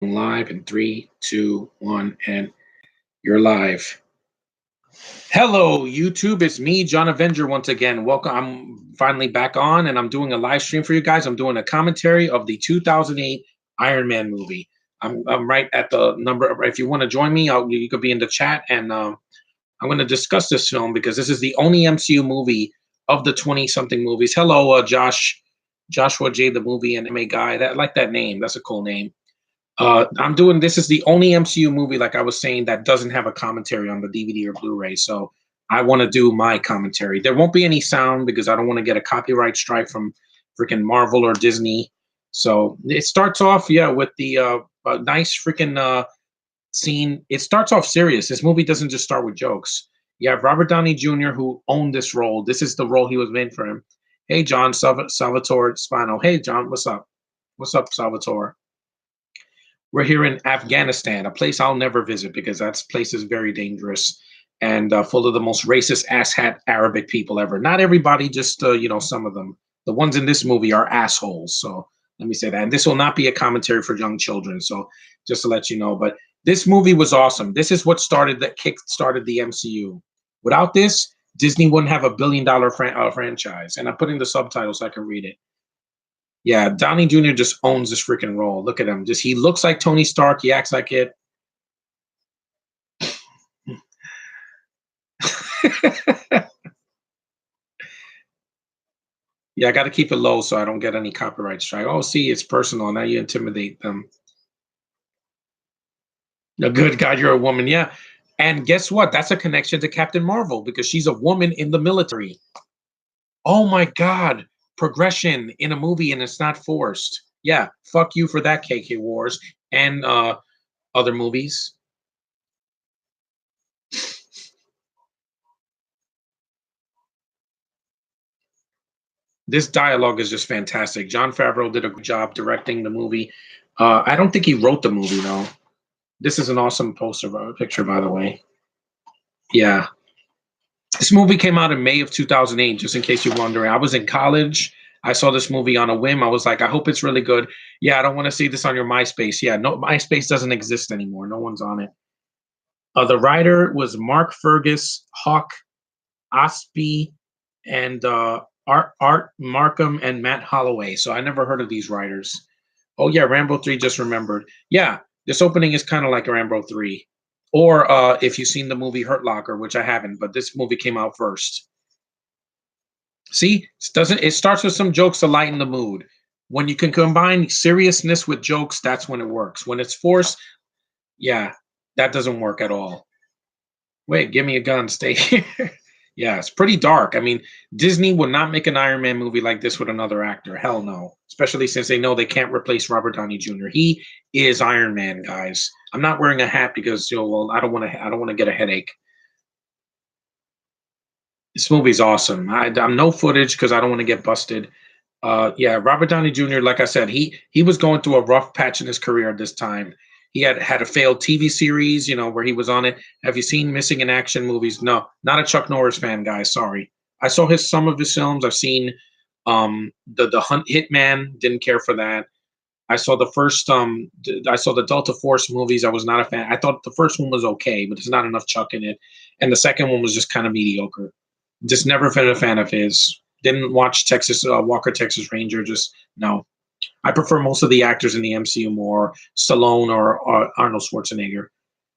Live in three, two, one, and you're live. Hello, YouTube. It's me, John Avenger, once again. Welcome. I'm finally back on, and I'm doing a live stream for you guys. I'm doing a commentary of the 2008 Iron Man movie. I'm right at the number. If you want to join me, you could be in the chat, and I'm going to discuss this film because this is the only MCU movie of the 20-something movies. Hello, Joshua J. the movie and MA guy. That I like that name. That's a cool name. I'm doing this is the only MCU movie, like I was saying, that doesn't have a commentary on the DVD or Blu-ray. So I want to do my commentary. There won't be any sound because I don't want to get a copyright strike from freaking Marvel or Disney. So it starts off, yeah, with the nice freaking scene. It starts off serious. This movie doesn't just start with jokes. You have Robert Downey Jr., who owned this role. This is the role he was made for him. Hey, John Salvatore Spano. Hey, John, what's up? What's up, Salvatore? We're here in Afghanistan, a place I'll never visit because that place is very dangerous and full of the most racist asshat Arabic people ever. Not everybody, just some of them. The ones in this movie are assholes. So let me say that. And this will not be a commentary for young children. So just to let you know, but this movie was awesome. This is what kick started the MCU. Without this, Disney wouldn't have $1 billion franchise. And I'm putting the subtitles so I can read it. Yeah, Downey Jr. just owns this freaking role. Look at him. Just he looks like Tony Stark. He acts like it. Yeah, I got to keep it low so I don't get any copyright strike. Oh, see, it's personal. Now you intimidate them. A good God, you're a woman. Yeah. And guess what? That's a connection to Captain Marvel because she's a woman in the military. Oh my God. Progression in a movie and it's not forced. Yeah. Fuck you for that, KK Wars and other movies. This dialogue is just fantastic. Jon Favreau did a good job directing the movie. I don't think he wrote the movie though. This is an awesome picture, by the way. Yeah, this movie came out in May of 2008. Just in case you're wondering, I was in college. I saw this movie on a whim. I was like, I hope it's really good. Yeah, I don't want to see this on your MySpace. Yeah, no, MySpace doesn't exist anymore. No one's on it. The writer was Mark Fergus, Hawk Ospey, and Art Markham and Matt Holloway. So I never heard of these writers. Oh yeah, Rambo 3 just remembered. Yeah, this opening is kind of like Rambo 3. Or if you've seen the movie Hurt Locker, which I haven't, but this movie came out first. See, it starts with some jokes to lighten the mood. When you can combine seriousness with jokes, that's when it works. When it's forced, yeah, that doesn't work at all. Wait, give me a gun, stay here. Yeah, it's pretty dark. I mean, Disney would not make an Iron Man movie like this with another actor. Hell no. Especially since they know they can't replace Robert Downey Jr. He is Iron Man, guys. I'm not wearing a hat because well, I don't want to get a headache. This movie's awesome. I'm no footage because I don't want to get busted. Yeah, Robert Downey Jr. Like I said, he was going through a rough patch in his career at this time. He had a failed TV series, where he was on it. Have you seen Missing in Action movies? No, not a Chuck Norris fan, guys. Sorry. I saw some of his films. I've seen the Hunt Hitman. Didn't care for that. I saw the first I saw the Delta Force movies. I was not a fan. I thought the first one was okay, but there's not enough Chuck in it. And the second one was just kind of mediocre. Just never been a fan of his. Didn't watch Walker Texas Ranger. Just no. I prefer most of the actors in the MCU more, Stallone or Arnold Schwarzenegger.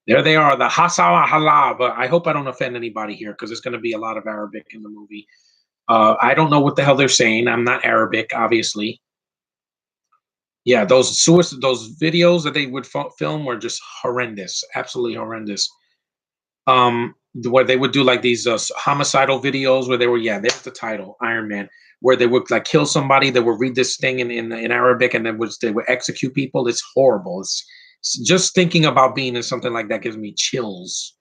There they are, the Hasawa Hala. But I hope I don't offend anybody here because there's going to be a lot of Arabic in the movie. I don't know what the hell they're saying. I'm not Arabic, obviously. Yeah, those videos that they would film were just horrendous, absolutely horrendous. Where they would do like these homicidal videos where they were, yeah, there's the title, Iron Man, where they would like kill somebody, they would read this thing in Arabic and then they would execute people. It's horrible. It's just thinking about being in something like that gives me chills.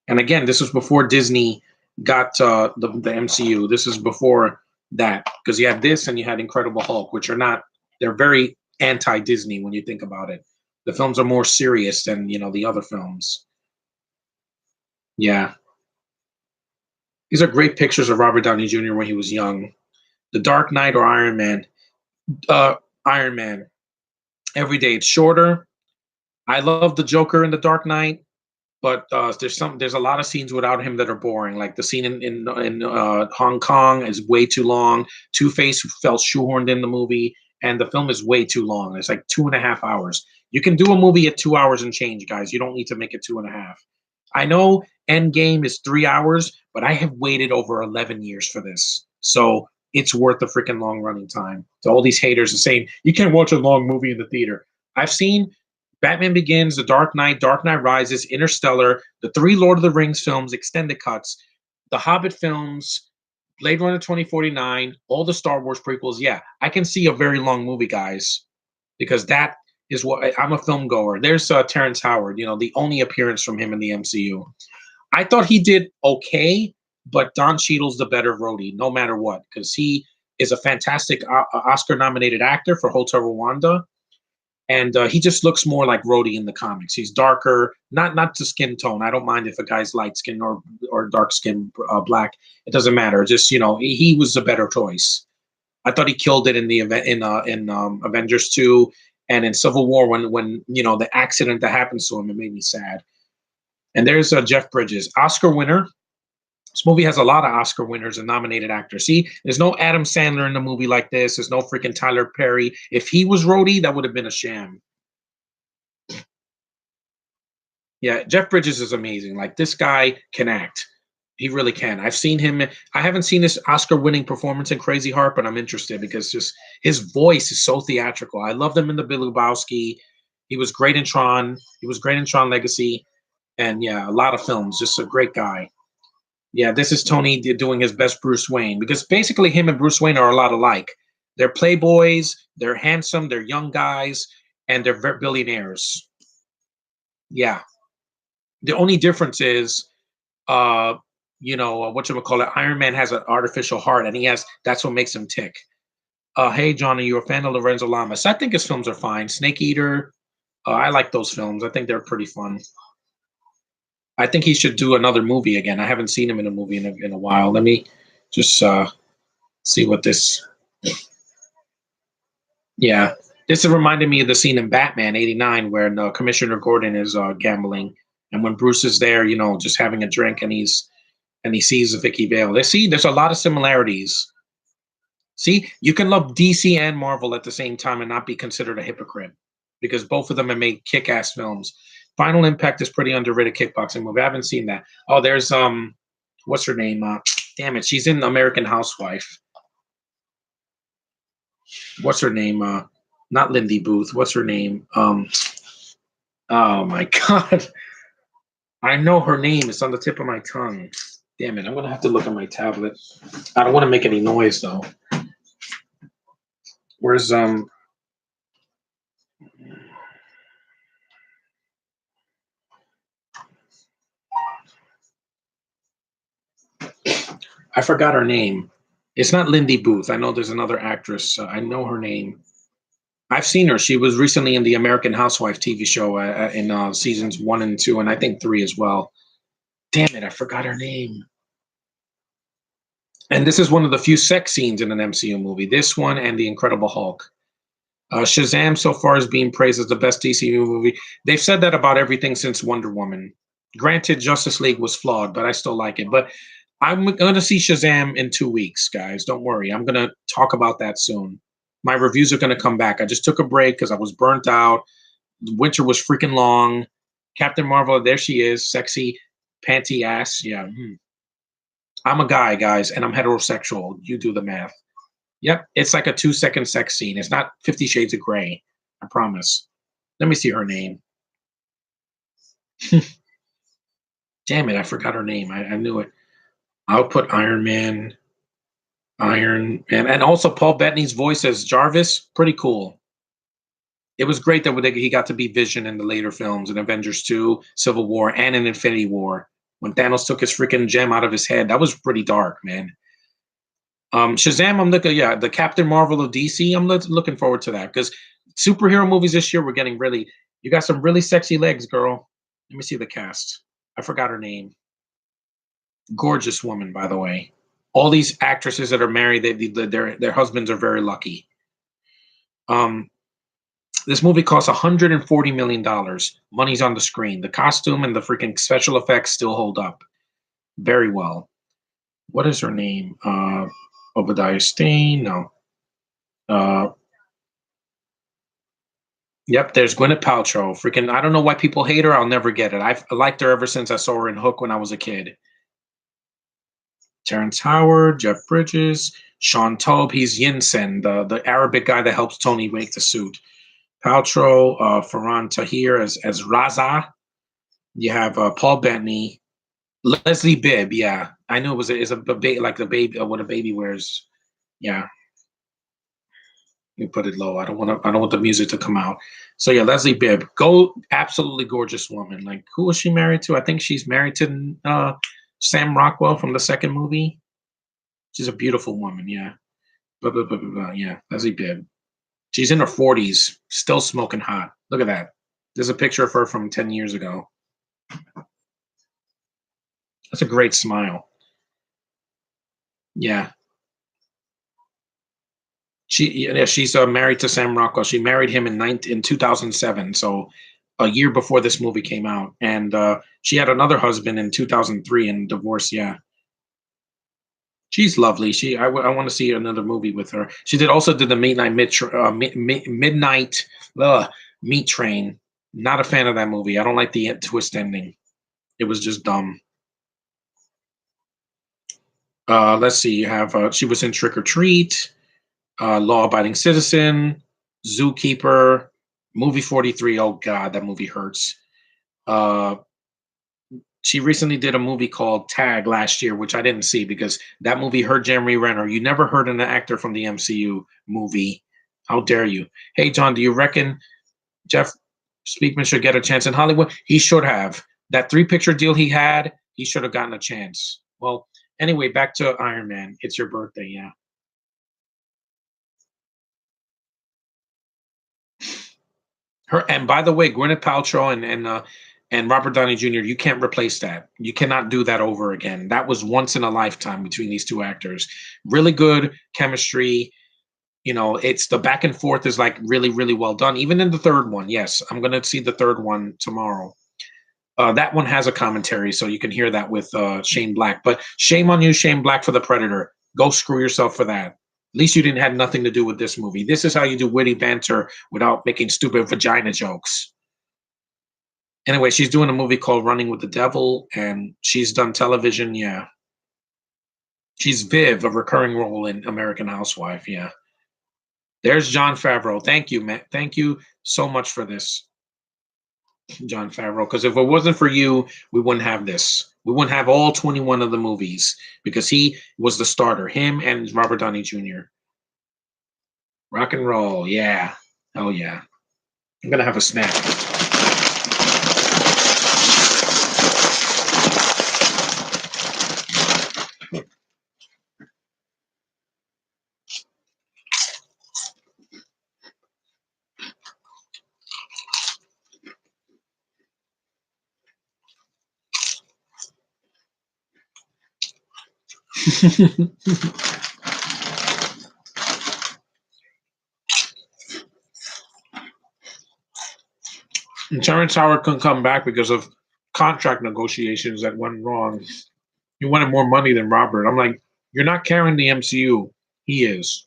And again, this was before Disney got the MCU. This is before that because you had this and you had Incredible Hulk, which are not, they're very anti-Disney when you think about it. The films are more serious than the other films. Yeah. These are great pictures of Robert Downey Jr. when he was young. The Dark Knight or Iron Man. Iron Man. Every day it's shorter. I love the Joker in The Dark Knight, but there's a lot of scenes without him that are boring. Like the scene in Hong Kong is way too long. Two Face felt shoehorned in the movie, and the film is way too long. It's like 2.5 hours. You can do a movie at 2 hours and change, guys. You don't need to make it 2.5. I know Endgame is 3 hours, but I have waited over 11 years for this, so it's worth the freaking long running time. So all these haters are saying you can't watch a long movie in the theater. I've seen Batman Begins, The Dark Knight, Dark Knight Rises, Interstellar, the three Lord of the Rings films, extended cuts, the Hobbit films, Blade Runner 2049, all the Star Wars prequels. Yeah, I can see a very long movie, guys, because that is what I'm a film goer. There's Terrence Howard, the only appearance from him in the MCU. I thought he did okay, but Don Cheadle's the better Rhodey, no matter what, because he is a fantastic Oscar-nominated actor for Hotel Rwanda, and he just looks more like Rhodey in the comics. He's darker, not to skin tone. I don't mind if a guy's light skin or dark skin, black. It doesn't matter. Just he was a better choice. I thought he killed it in the event in Avengers 2 and in Civil War when the accident that happens to him. It made me sad. And there's Jeff Bridges, Oscar winner. This movie has a lot of Oscar winners and nominated actors. See, there's no Adam Sandler in the movie like this. There's no freaking Tyler Perry. If he was Rhodey, that would have been a sham. Yeah, Jeff Bridges is amazing. Like, this guy can act. He really can. I've seen him. I haven't seen this Oscar-winning performance in Crazy Heart, but I'm interested because just his voice is so theatrical. I loved him in The Big Lebowski. He was great in Tron. He was great in Tron Legacy. And yeah, a lot of films. Just a great guy. Yeah, this is Tony doing his best Bruce Wayne, because basically him and Bruce Wayne are a lot alike. They're playboys, they're handsome, they're young guys, and they're billionaires. Yeah. The only difference is, what you call it? Iron Man has an artificial heart, and that's what makes him tick. Hey, John, are you a fan of Lorenzo Lamas? I think his films are fine. Snake Eater, I like those films. I think they're pretty fun. I think he should do another movie again. I haven't seen him in a movie in a while. Let me just see what this. Yeah, this is reminding me of the scene in Batman '89 where Commissioner Gordon is gambling, and when Bruce is there, just having a drink, and he sees Vicky Vale. There's a lot of similarities. See, you can love DC and Marvel at the same time and not be considered a hypocrite, because both of them have made kick-ass films. Final Impact is pretty underrated kickboxing movie. I haven't seen that. Oh, there's what's her name? Damn it, she's in American Housewife. What's her name? Not Lindy Booth. What's her name? Oh my God, I know her name. It's on the tip of my tongue. Damn it, I'm gonna have to look at my tablet. I don't want to make any noise though. Where's I forgot her name. It's not Lindy Booth. I know there's another actress. I know her name. I've seen her. She was recently in the American Housewife TV show in seasons 1 and 2, and I think 3 as well. Damn it, I forgot her name. And this is one of the few sex scenes in an MCU movie. This one and The Incredible Hulk. Shazam so far is being praised as the best DCU movie. They've said that about everything since Wonder Woman. Granted, Justice League was flawed, but I still like it. But I'm going to see Shazam in 2 weeks, guys. Don't worry. I'm going to talk about that soon. My reviews are going to come back. I just took a break because I was burnt out. Winter was freaking long. Captain Marvel, there she is. Sexy, panty ass. Yeah. I'm a guy, guys, and I'm heterosexual. You do the math. Yep. It's like a 2-second sex scene. It's not 50 Shades of Grey. I promise. Let me see her name. Damn it. I forgot her name. I knew it. I'll put Iron Man. And also Paul Bettany's voice as Jarvis, pretty cool. It was great that he got to be Vision in the later films, in Avengers 2, Civil War, and in Infinity War. When Thanos took his freaking gem out of his head, that was pretty dark, man. Shazam, I'm looking, yeah, the Captain Marvel of DC, I'm looking forward to that, because superhero movies this year, we're getting really, you got some really sexy legs, girl. Let me see the cast. I forgot her name. Gorgeous woman, by the way. All these actresses that are married, their husbands are very lucky. This movie costs $140 million. Money's on the screen. The costume and the freaking special effects still hold up very well. What is her name? Obadiah Stane? No. Uh, yep, there's Gwyneth Paltrow. Freaking, I don't know why people hate her. I'll never get it. I've liked her ever since I saw her in Hook when I was a kid. Terrence Howard, Jeff Bridges, Sean Taub. He's Yinsen, the Arabic guy that helps Tony make the suit. Paltrow, Farhan Tahir as Raza. You have Paul Bettany, Leslie Bibb. Yeah, I knew it was like the baby what a baby wears. Yeah, you put it low. I don't want to. I don't want the music to come out. So yeah, Leslie Bibb, absolutely gorgeous woman. Like who was she married to? I think she's married to Sam Rockwell from the second movie. She's a beautiful woman. Yeah, blah, blah, blah, blah, blah. Yeah, Leslie Bibb. She's in her 40s, still smoking hot. Look at that. There's a picture of her from 10 years ago. That's a great smile. Yeah. She's married to Sam Rockwell. She married him in 2007, so a year before this movie came out. And she had another husband in 2003 and divorced. Yeah. She's lovely. I want to see another movie with her. She did the midnight meat train. Not a fan of that movie. I don't like the twist ending. It was just dumb. Let's see. You have she was in Trick or Treat, Law Abiding Citizen, Zookeeper, Movie 43. Oh God, that movie hurts. Uh, she recently did a movie called Tag last year, which I didn't see because that movie hurt Jeremy Renner. You never heard an actor from the MCU movie. How dare you? Hey John, do you reckon Jeff Speakman should get a chance in Hollywood? He should have. That 3-picture deal he had, he should have gotten a chance. Well, anyway, back to Iron Man. It's your birthday, yeah. Her and by the way, Gwyneth Paltrow and Robert Downey Jr. You can't replace that. You cannot do that over again. That was once in a lifetime between these two actors. Really good chemistry. You know, it's the back and forth is like really, really well done. Even in the third one, yes, I'm gonna see the third one tomorrow. That one has a commentary, so you can hear that with Shane Black. But shame on you, Shane Black, for The Predator. Go screw yourself for that. At least you didn't have nothing to do with this movie. This is how you do witty banter without making stupid vagina jokes. Anyway, she's doing a movie called Running with the Devil, and she's done television. Yeah, she's Viv, a recurring role in American Housewife. Yeah, there's Jon Favreau. Thank you, man. Thank you so much for this, Jon Favreau. Because if it wasn't for you, we wouldn't have this. We wouldn't have all 21 of the movies because he was the starter. Him and Robert Downey Jr. Rock and roll. Yeah. Oh yeah. I'm gonna have a snack. And Terrence Howard couldn't come back because of contract negotiations that went wrong. He wanted more money than Robert. I'm like, you're not carrying the MCU. He is.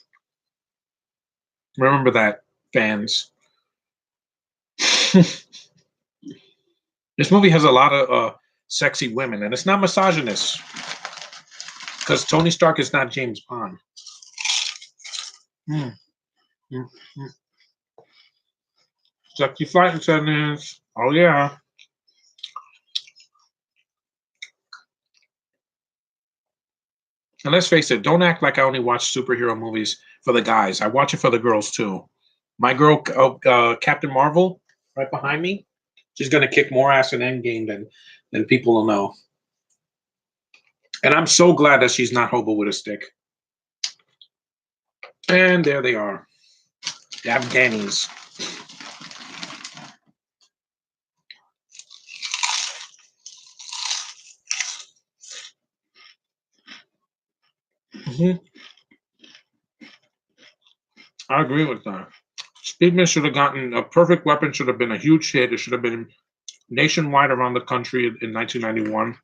Remember that, fans. This movie has a lot of sexy women, and it's not misogynist because Tony Stark is not James Bond. Mm, mm, mm. Sexy flight attendants. Oh yeah. And let's face it, don't act like I only watch superhero movies for the guys. I watch it for the girls too. My girl, Captain Marvel, right behind me, she's gonna kick more ass in Endgame than people will know. And I'm so glad that she's not hobo with a stick. And there they are, the Afghanis. Hmm. I agree with that. Speedman should have gotten a Perfect Weapon. Should have been a huge hit. It should have been nationwide around the country in 1991.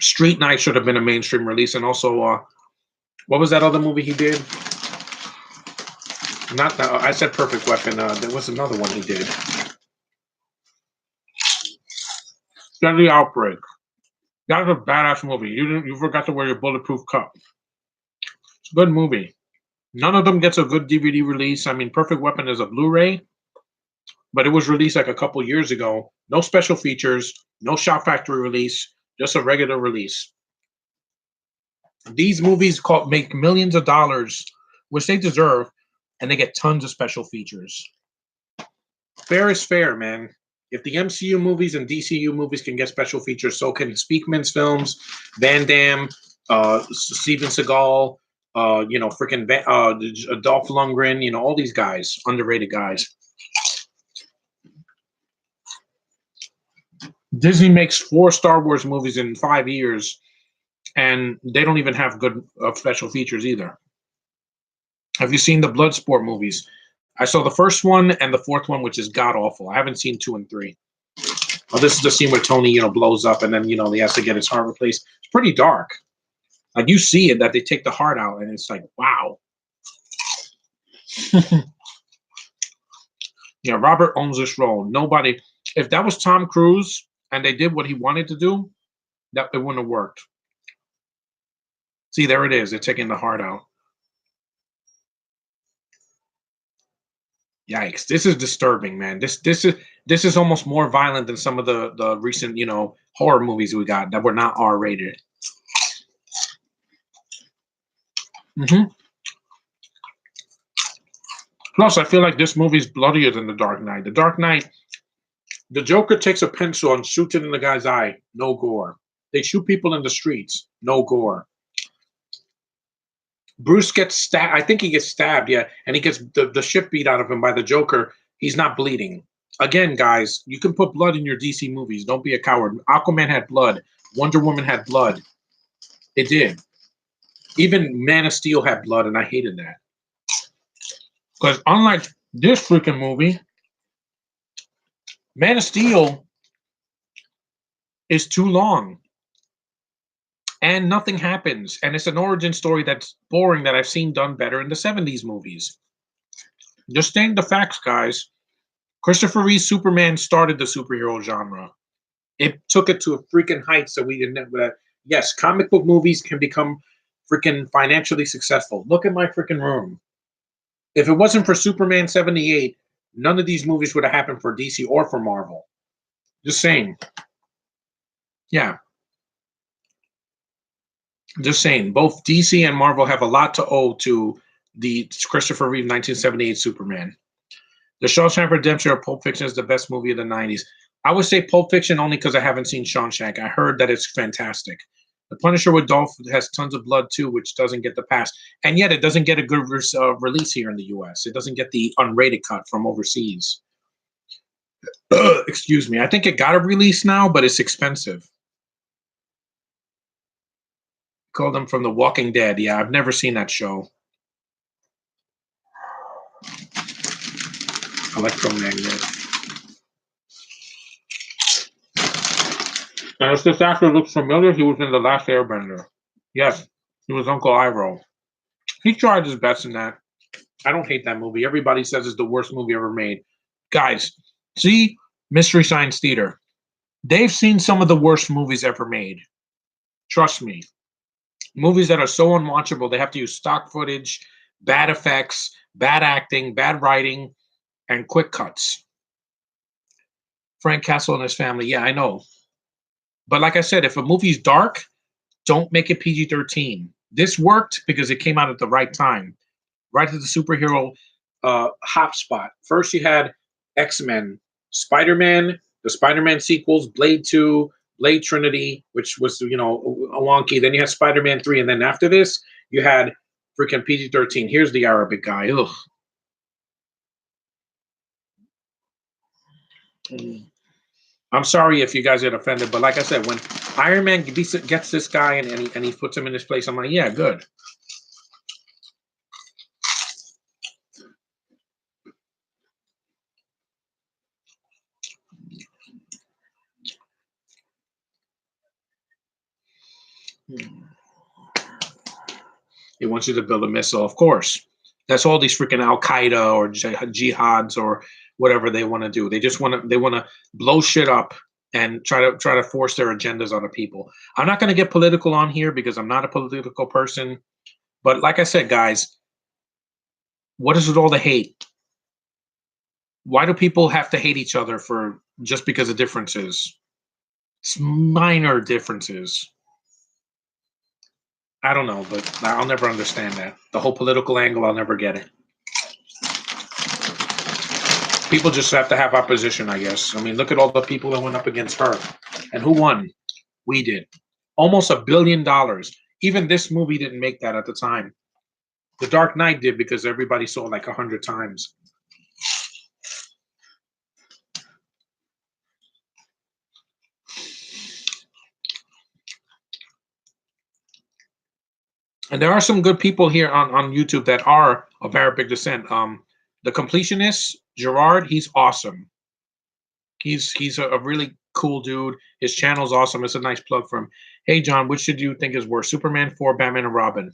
Street Night should have been a mainstream release, and also, what was that other movie he did? Not that I said Perfect Weapon. There was another one he did. Deadly Outbreak. That was a badass movie. You forgot to wear your bulletproof cup. It's a good movie. None of them gets a good DVD release. I mean, Perfect Weapon is a Blu-ray, but it was released like a couple years ago. No special features, no Shout Factory release, just a regular release. These movies make millions of dollars, which they deserve, and they get tons of special features. Fair is fair, man. If the MCU movies and DCU movies can get special features, so can Speakman's films, Van Damme, Steven Seagal, freaking Dolph Lundgren, all these guys, underrated guys. Disney makes 4 Star Wars movies in 5 years, and they don't even have good special features either. Have you seen the Bloodsport movies? I saw the first one and the 4th one, which is god-awful. I haven't seen 2 and 3. Oh, this is the scene where Tony, blows up, and then, he has to get his heart replaced. It's pretty dark. Like, you see it, that they take the heart out, and it's like, wow. Yeah, Robert owns this role. Nobody... If that was Tom Cruise, and they did what he wanted to do, it wouldn't have worked. See, there it is. They're taking the heart out. Yikes! This is disturbing, man. This is almost more violent than some of the recent horror movies we got that were not R-rated. Plus, I feel like this movie's bloodier than The Dark Knight. The Dark Knight, the Joker takes a pencil and shoots it in the guy's eye. No gore. They shoot people in the streets. No gore. Bruce gets stabbed. I think he gets stabbed, yeah, and he gets the shit beat out of him by the Joker. He's not bleeding. Again, guys, you can put blood in your DC movies. Don't be a coward. Aquaman had blood. Wonder Woman had blood. It did. Even Man of Steel had blood, and I hated that. Because unlike this freaking movie, Man of Steel is too long. And nothing happens. And it's an origin story that's boring that I've seen done better in the 70s movies. Just stating the facts, guys. Christopher Reeve's Superman started the superhero genre. It took it to a freaking height so we didn't... Yes, comic book movies can become freaking financially successful. Look at my freaking room. If it wasn't for Superman 78, none of these movies would have happened for DC or for Marvel. Just saying. Yeah. Just saying, both DC and Marvel have a lot to owe to the Christopher Reeve 1978 Superman. The Shawshank Redemption or Pulp Fiction is the best movie of the 90s. I would say Pulp Fiction only because I haven't seen Shawshank. I heard that it's fantastic. The Punisher with Dolph has tons of blood too, which doesn't get the pass. And yet it doesn't get a good release here in the US. It doesn't get the unrated cut from overseas. Excuse me. I think it got a release now, but it's expensive. Call them from The Walking Dead. Yeah, I've never seen that show. Electromagnet. And if this actor looks familiar, he was in The Last Airbender. Yes, he was Uncle Iroh. He tried his best in that. I don't hate that movie. Everybody says it's the worst movie ever made. Guys, see Mystery Science Theater. They've seen some of the worst movies ever made. Trust me. Movies that are so unwatchable, they have to use stock footage, bad effects, bad acting, bad writing, and quick cuts. Frank Castle and his family, yeah, I know. But like I said, if a movie's dark, don't make it PG-13. This worked because it came out at the right time. Right at the superhero hot spot. First you had X-Men, Spider-Man, the Spider-Man sequels, Blade 2, Blade Trinity, which was, wonky. Then you had Spider-Man 3. And then after this, you had freaking PG-13. Here's the Arabic guy. Ugh. I'm sorry if you guys get offended, but like I said, when Iron Man gets this guy and he puts him in his place, I'm like, yeah, good. He wants you to build a missile, of course. That's all these freaking Al Qaeda or jihads or whatever they want to do. They want to blow shit up and try to force their agendas on the people. I'm not going to get political on here because I'm not a political person. But like I said, guys, what is with all the hate? Why do people have to hate each other for just because of differences? It's minor differences. I don't know, but I'll never understand that. The whole political angle, I'll never get it. People just have to have opposition, I guess. I mean, look at all the people that went up against her. And who won? We did. Almost $1 billion. Even this movie didn't make that at the time. The Dark Knight did because everybody saw it like 100 times. And there are some good people here on YouTube that are of Arabic descent. The completionist, Gerard, he's awesome. He's a really cool dude. His channel's awesome. It's a nice plug for him. Hey, John, which should you think is worse, Superman 4, Batman, and Robin?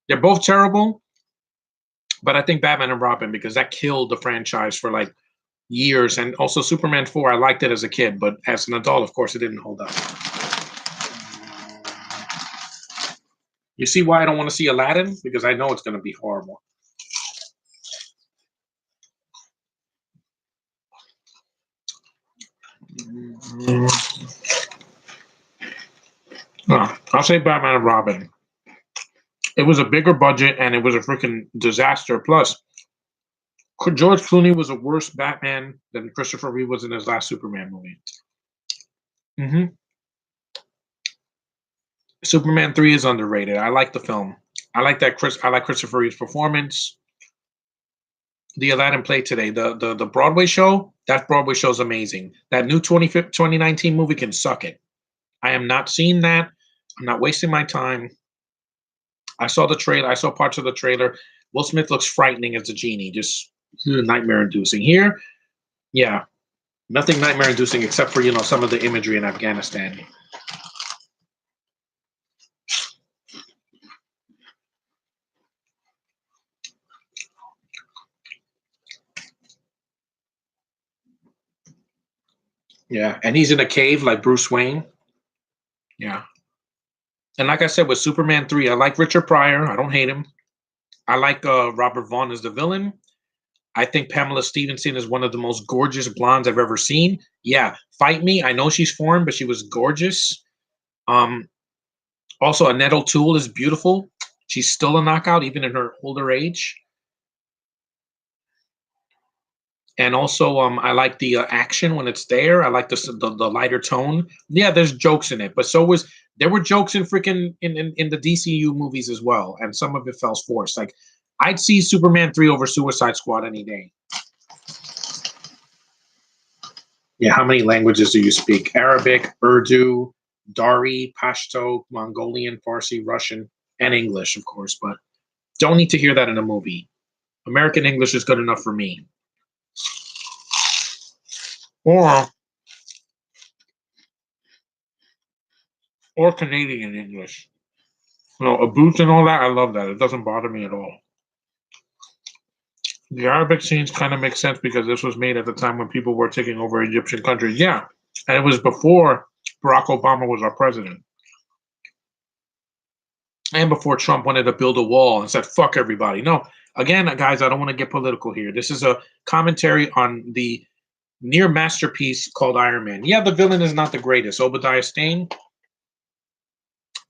They're both terrible, but I think Batman and Robin, because that killed the franchise for like years. And also Superman 4, I liked it as a kid, but as an adult, of course, it didn't hold up. You see why I don't want to see Aladdin? Because I know it's going to be horrible. No, I'll say Batman and Robin. It was a bigger budget and it was a freaking disaster. Plus, George Clooney was a worse Batman than Christopher Reeve was in his last Superman movie. Superman 3 is underrated. I like the film. I like Christopher Reeve's performance. The Aladdin play today, the Broadway show, that Broadway show is amazing. That new 2019 movie can suck it. I am not seeing that. I'm not wasting my time. I saw the trailer. I saw parts of the trailer. Will Smith looks frightening as a genie, just nightmare-inducing. Here, yeah, nothing nightmare-inducing except for some of the imagery in Afghanistan. Yeah, and he's in a cave like Bruce Wayne. Yeah. And like I said, with Superman 3, I like Richard Pryor. I don't hate him. I like Robert Vaughn as the villain. I think Pamela Stevenson is one of the most gorgeous blondes I've ever seen. Yeah, fight me. I know she's foreign, but she was gorgeous. Also, Annette O'Toole is beautiful. She's still a knockout, even in her older age. And also, I like the action when it's there. I like the lighter tone. Yeah, there's jokes in it, but there were jokes in freaking in the DCU movies as well, and some of it felt forced. Like I'd see Superman 3 over Suicide Squad any day. Yeah, how many languages do you speak? Arabic, Urdu, Dari, Pashto, Mongolian, Farsi, Russian, and English, of course. But don't need to hear that in a movie. American English is good enough for me. Or Canadian English. A boots and all that, I love that. It doesn't bother me at all. The Arabic scenes kind of make sense because this was made at the time when people were taking over Egyptian countries. Yeah, and it was before Barack Obama was our president. And before Trump wanted to build a wall and said, fuck everybody. No, again, guys, I don't want to get political here. This is a commentary on the near masterpiece called Iron Man. Yeah, the villain is not the greatest, Obadiah Stane,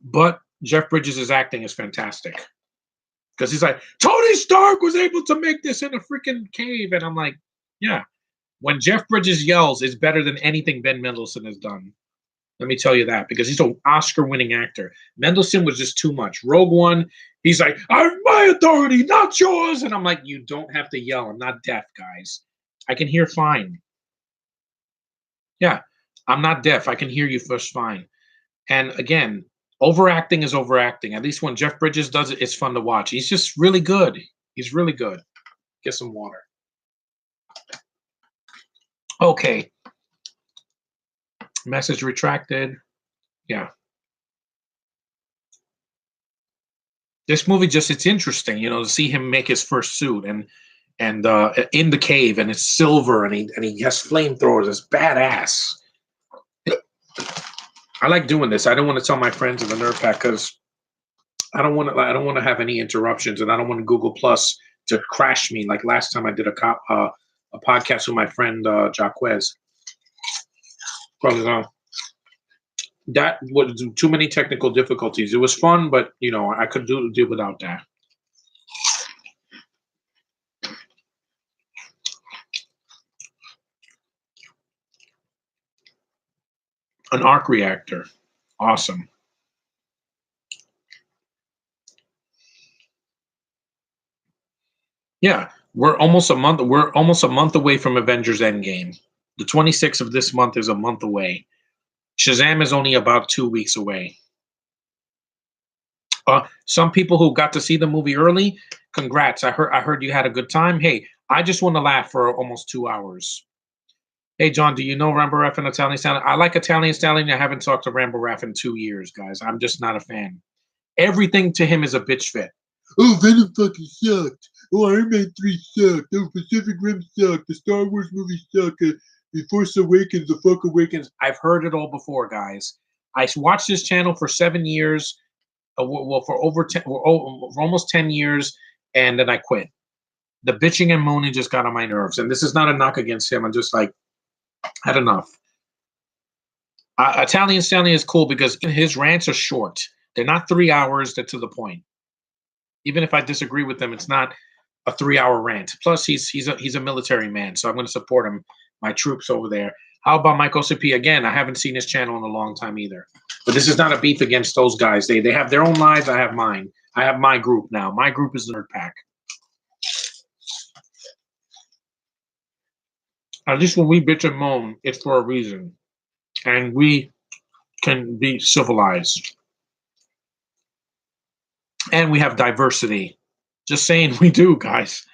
but Jeff Bridges' acting is fantastic. Because he's like, Tony Stark was able to make this in a freaking cave. And I'm like, yeah, when Jeff Bridges yells, it's better than anything Ben Mendelsohn has done. Let me tell you that, because he's an Oscar-winning actor. Mendelsohn was just too much. Rogue One, he's like, I'm my authority, not yours. And I'm like, you don't have to yell. I'm not deaf, guys. I can hear fine. Yeah, I'm not deaf. I can hear you first fine. And again, overacting is overacting. At least when Jeff Bridges does it, it's fun to watch. He's just really good. He's really good. Get some water. Okay. Message retracted. Yeah. This movie it's interesting, to see him make his first suit and in the cave, and it's silver, and he has flamethrowers. It's badass. I like doing this. I don't want to tell my friends in the Nerd Pack because I don't want to have any interruptions, and I don't want Google Plus to crash me like last time I did a podcast with my friend Jaquez. Because that was too many technical difficulties. It was fun, but I could do without that. An arc reactor, awesome. Yeah, we're almost a month. We're almost a month away from Avengers Endgame. The 26th of this month is a month away. Shazam is only about 2 weeks away. Some people who got to see the movie early, congrats. I heard you had a good time. Hey, I just want to laugh for almost 2 hours. Hey, John, do you know Rambo Raff and Italian Stallion? I like Italian Stallion. I haven't talked to Rambo Raff in 2 years, guys. I'm just not a fan. Everything to him is a bitch fit. Oh, Venom fucking sucked. Oh, Iron Man 3 sucked. Oh, Pacific Rim sucked. The Star Wars movie sucked. The Force Awakens, The Fuck Awakens. I've heard it all before, guys. I watched this channel for 7 years. Well, for almost 10 years, and then I quit. The bitching and moaning just got on my nerves. And this is not a knock against him. I'm just like, had enough. Italian Stallion is cool because his rants are short. They're not 3 hours. They're to the point. Even if I disagree with them, it's not a 3-hour rant. Plus, he's a military man, so I'm going to support him. My troops over there. How about Mike OCP? Again, I haven't seen his channel in a long time either. But this is not a beef against those guys. They have their own lives. I have mine. I have my group now. My group is the Nerd Pack. At least when we bitch and moan, it's for a reason. And we can be civilized. And we have diversity. Just saying we do, guys.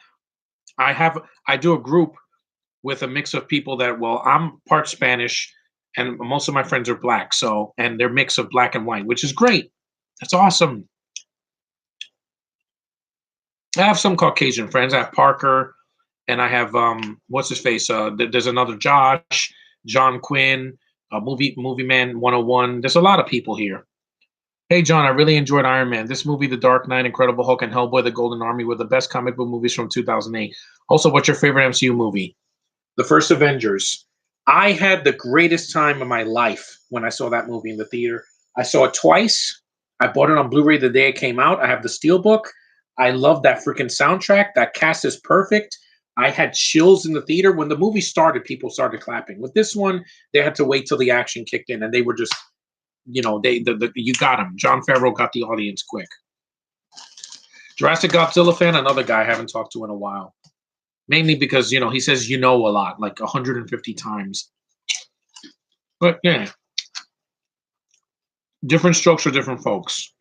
I do a group with a mix of people that, well, I'm part Spanish and most of my friends are black. So, and they're mix of black and white, which is great. That's awesome. I have some Caucasian friends. I have Parker and I have, what's his face? There's another Josh, John Quinn, Movie Man 101. There's a lot of people here. Hey, John, I really enjoyed Iron Man. This movie, The Dark Knight, Incredible Hulk, and Hellboy, The Golden Army were the best comic book movies from 2008. Also, what's your favorite MCU movie? The first Avengers. I had the greatest time of my life when I saw that movie in the theater. I saw it twice. I bought it on Blu-ray the day it came out. I have the Steelbook. I love that freaking soundtrack. That cast is perfect. I had chills in the theater. When the movie started, people started clapping. With this one, they had to wait till the action kicked in, and they were just, you got them. Jon Favreau got the audience quick. Jurassic Godzilla fan, another guy I haven't talked to in a while. Mainly because, he says a lot, like 150 times. But, yeah. Different strokes for different folks.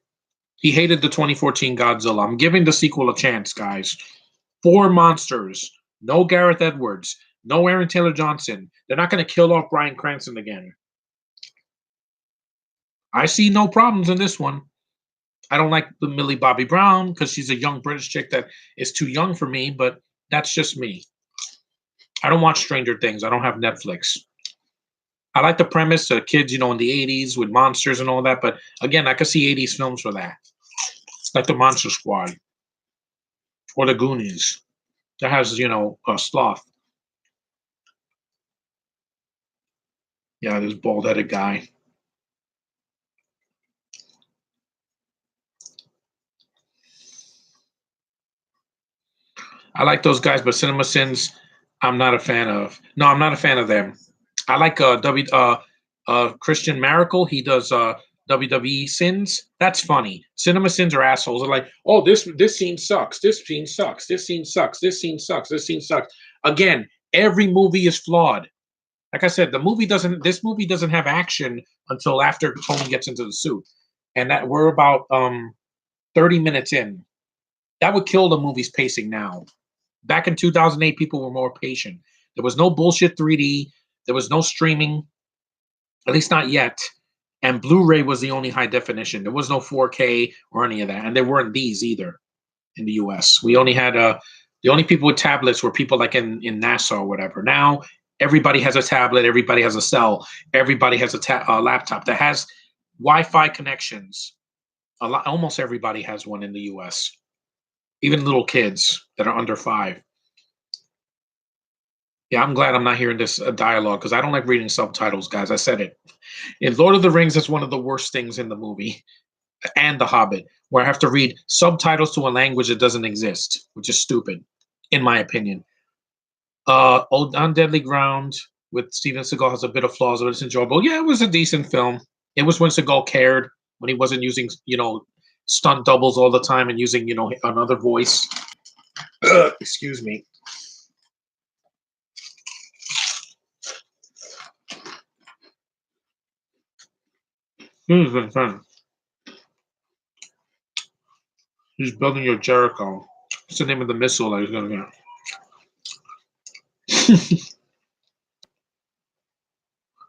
He hated the 2014 Godzilla. I'm giving the sequel a chance, guys. 4 monsters. No Gareth Edwards. No Aaron Taylor Johnson. They're not going to kill off Bryan Cranston again. I see no problems in this one. I don't like the Millie Bobby Brown because she's a young British chick that is too young for me, but that's just me. I don't watch Stranger Things. I don't have Netflix. I like the premise of kids, in the 80s with monsters and all that, but again, I could see 80s films for that. Like the Monster Squad or the Goonies. That has, a sloth. Yeah, this bald-headed guy. I like those guys, but Cinema Sins, I'm not a fan of. No, I'm not a fan of them. I like Christian Miracle. He does WWE Sins. That's funny. Cinema Sins are assholes. They're like, oh, this scene sucks. This scene sucks. This scene sucks. This scene sucks. This scene sucks. Again, every movie is flawed. Like I said, this movie doesn't have action until after Tony gets into the suit. And that we're about 30 minutes in. That would kill the movie's pacing now. Back in 2008, people were more patient. There was no bullshit 3D. There was no streaming, at least not yet. And Blu-ray was the only high definition. There was no 4K or any of that, and there weren't these either in the US. We only had the only people with tablets were people like in NASA or whatever. Now everybody has a tablet, everybody has a cell, everybody has a laptop that has Wi-Fi connections. Almost everybody has one in the US, even little kids that are under 5. Yeah, I'm glad I'm not hearing this dialogue because I don't like reading subtitles, guys. I said it. In Lord of the Rings, that's one of the worst things in the movie, and The Hobbit, where I have to read subtitles to a language that doesn't exist, which is stupid, in my opinion. Old on Deadly Ground with Steven Seagal has a bit of flaws, but it's enjoyable. Yeah, it was a decent film. It was when Seagal cared, when he wasn't using, stunt doubles all the time and using, another voice. Excuse me. This has been fun. He's building your Jericho. What's the name of the missile that he's going to get?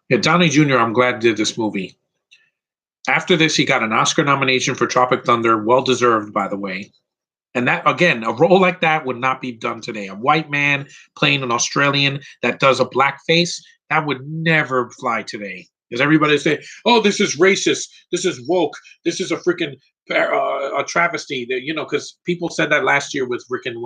Yeah, Downey Jr., I'm glad did this movie. After this, he got an Oscar nomination for Tropic Thunder, well deserved, by the way. And that, again, a role like that would not be done today. A white man playing an Australian that does a blackface, that would never fly today. Because everybody say, "Oh, this is racist. This is woke. This is a freaking a travesty." Because people said that last year with freaking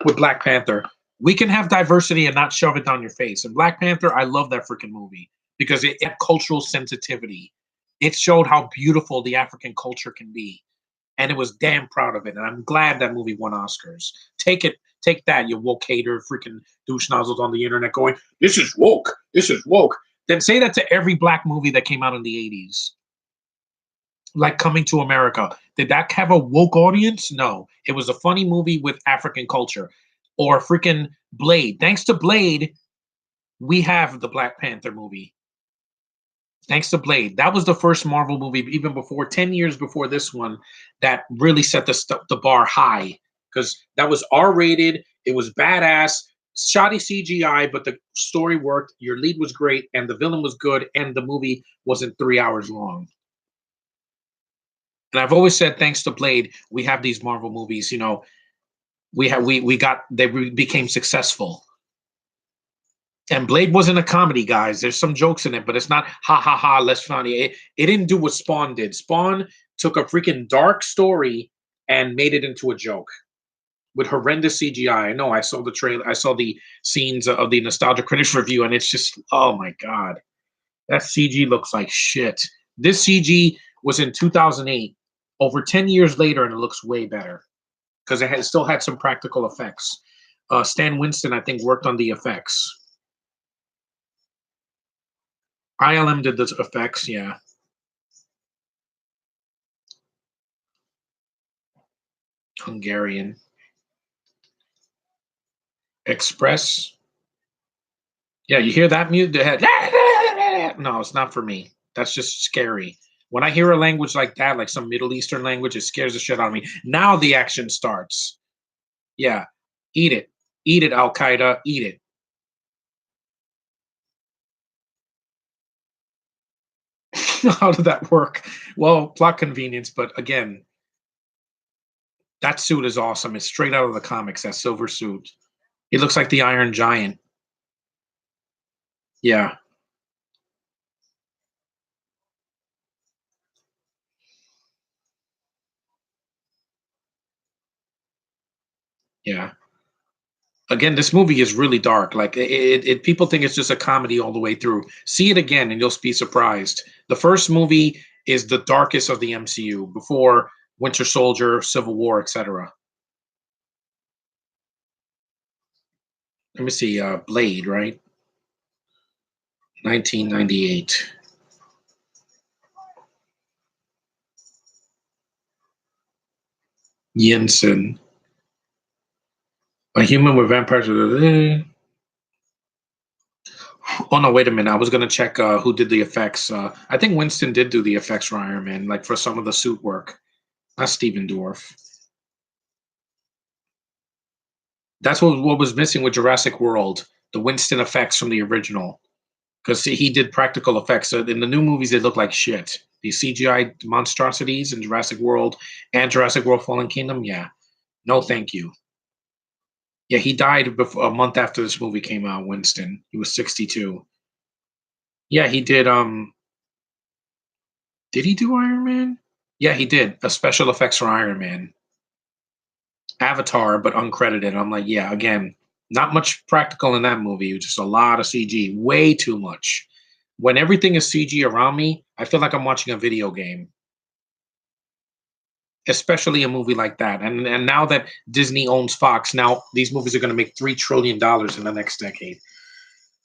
with Black Panther. We can have diversity and not shove it down your face. And Black Panther, I love that freaking movie because it had cultural sensitivity. It showed how beautiful the African culture can be. And it was damn proud of it. And I'm glad that movie won Oscars. Take that, you woke hater, freaking douche nozzles on the internet going, "This is woke. This is woke." Then say that to every black movie that came out in the 80s. Like Coming to America. Did that have a woke audience? No. It was a funny movie with African culture. Or freaking Blade. Thanks to Blade, we have the Black Panther movie. Thanks to Blade. That was the first Marvel movie, even before 10 years before this one, that really set the bar high. Because that was R-rated. It was badass. Shoddy CGI, but the story worked. Your lead was great, and the villain was good, and the movie wasn't 3 hours long. And I've always said, thanks to Blade, we have these Marvel movies. They became successful. And Blade wasn't a comedy, guys. There's some jokes in it, but it's not ha ha ha, less funny. It didn't do what Spawn did. Spawn took a freaking dark story and made it into a joke with horrendous CGI. I know. I saw the trailer. I saw the scenes of the Nostalgia Critics review, and it's just, oh my god, that CG looks like shit. This CG was in 2008. Over 10 years later, and it looks way better because it still had some practical effects. Stan Winston, I think, worked on the effects. ILM did the effects, yeah. Hungarian. Express. Yeah, you hear that music? No, it's not for me. That's just scary. When I hear a language like that, like some Middle Eastern language, it scares the shit out of me. Now the action starts. Yeah, eat it. Eat it, Al Qaeda. Eat it. How did that work? Well, plot convenience, but again, that suit is awesome. It's straight out of the comics, that silver suit. He looks like the Iron Giant. Yeah. Yeah. Again, this movie is really dark. Like people think it's just a comedy all the way through. See it again, and you'll be surprised. The first movie is the darkest of the MCU before Winter Soldier, Civil War, etc. Let me see. Blade, right? 1998. Jensen. A human with vampires. Oh no! Wait a minute. I was gonna check who did the effects. I think Winston did do the effects for Iron Man, like for some of the suit work. Not Steven Dorff. That's what was missing with Jurassic World. The Winston effects from the original, because he did practical effects. So in the new movies, they look like shit. These CGI monstrosities in Jurassic World and Jurassic World Fallen Kingdom, yeah. No, thank you. Yeah, he died a month after this movie came out, Winston. He was 62. Yeah, he did he do Iron Man? Yeah, he did. A special effects for Iron Man. Avatar, but uncredited. I'm like, yeah, again, not much practical in that movie. Just a lot of CG, way too much. When everything is CG around me, I feel like I'm watching a video game, especially a movie like that. And now that Disney owns Fox, now these movies are going to make $3 trillion in the next decade.